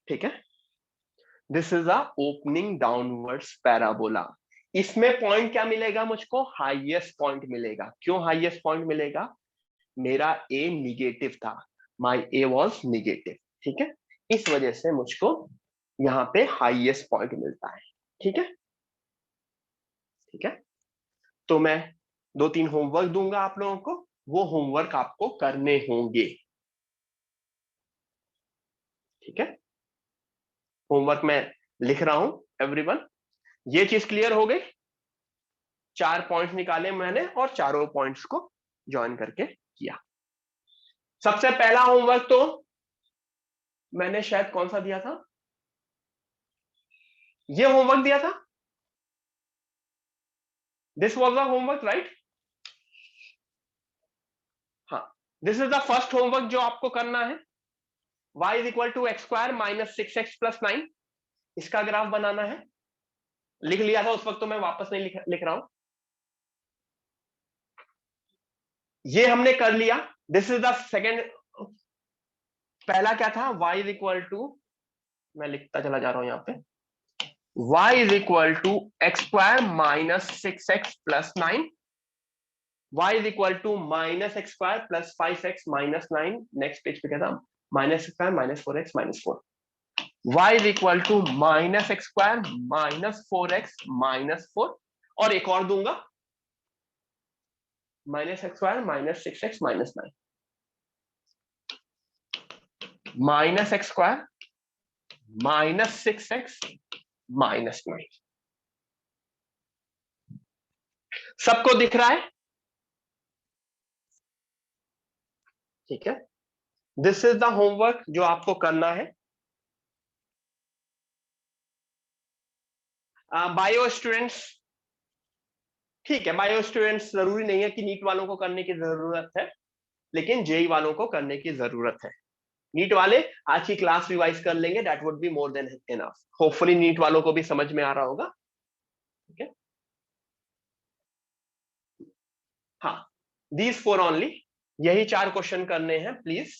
ठीक है, this is a opening downwards parabola. इसमें पॉइंट क्या मिलेगा मुझको? हाईएस्ट पॉइंट मिलेगा। क्यों हाईएस्ट पॉइंट मिलेगा? मेरा ए निगेटिव था, माई ए वॉज निगेटिव। ठीक है, इस वजह से मुझको यहां पे हाईएस्ट पॉइंट मिलता है। ठीक है, ठीक है, तो मैं 2-3 होमवर्क दूंगा आप लोगों को, वो होमवर्क आपको करने होंगे। ठीक है, होमवर्क मैं लिख रहा हूं एवरीवन। ये चीज क्लियर हो गई? 4 पॉइंट्स निकाले मैंने और चारों पॉइंट्स को ज्वाइन करके किया। सबसे पहला होमवर्क तो मैंने शायद कौन सा दिया था? ये होमवर्क दिया था। This was the homework, right? हाँ, this is the first homework जो आपको करना है। y = x² - 6x + 9, इसका ग्राफ बनाना है। लिख लिया था उस वक्त, तो मैं वापस नहीं लिख रहा हूं। ये हमने कर लिया। This is the second. पहला क्या था? y = मैं लिखता चला जा रहा हूं यहां पे, y = x² - 6x + 9, y = -x² + 5x - 9। Next page पे क्या था? -x² - 4x - 4। y = -x² - 4x - 4, और एक और दूंगा, -x² - 6x - 9, -x² - 6x - 9। सबको दिख रहा है? ठीक है, दिस इज द होमवर्क जो आपको करना है। बायो स्टूडेंट्स, ठीक है, बायो स्टूडेंट्स जरूरी नहीं है कि नीट वालों को करने की जरूरत है, लेकिन जेई वालों को करने की जरूरत है। नीट वाले आज की क्लास रिवाइज कर लेंगे, that would be more than enough. Hopefully NEET वालों को भी समझ में आ रहा होगा। ठीक है, हाँ, दीज फोर ओनली, यही 4 क्वेश्चन करने हैं please.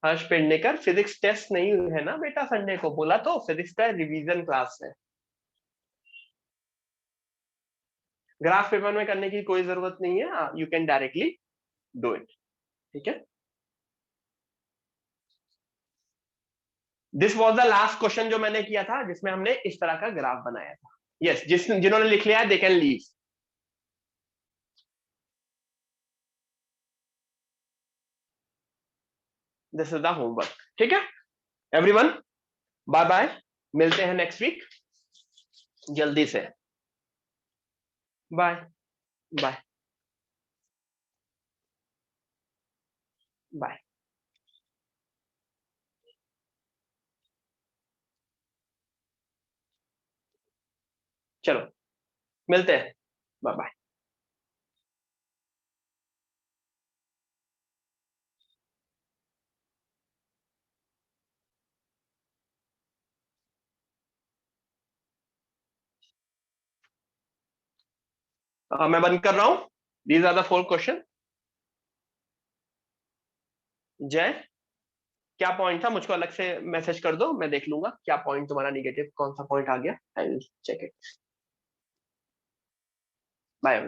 Harsh Pednekar, physics test नहीं है ना बेटा संडे को, बोला तो फिजिक्स का रिवीजन क्लास है। ग्राफ पेपर में करने की कोई जरूरत नहीं है, you can directly do it. ठीक है, this was the last question जो मैंने किया था जिसमें हमने इस तरह का ग्राफ बनाया था। यस, जिन्होंने लिख लिया है they can leave. This is the homework. ठीक है एवरीवन, बाय बाय, मिलते हैं नेक्स्ट वीक जल्दी से। Bye bye bye. चलो मिलते हैं, बाय बाय। मैं बंद कर रहा हूं। These are the 4 question. Jay, क्या पॉइंट था, मुझको अलग से मैसेज कर दो, मैं देख लूंगा क्या पॉइंट तुम्हारा निगेटिव, कौन सा पॉइंट आ गया, I will check it. Bye.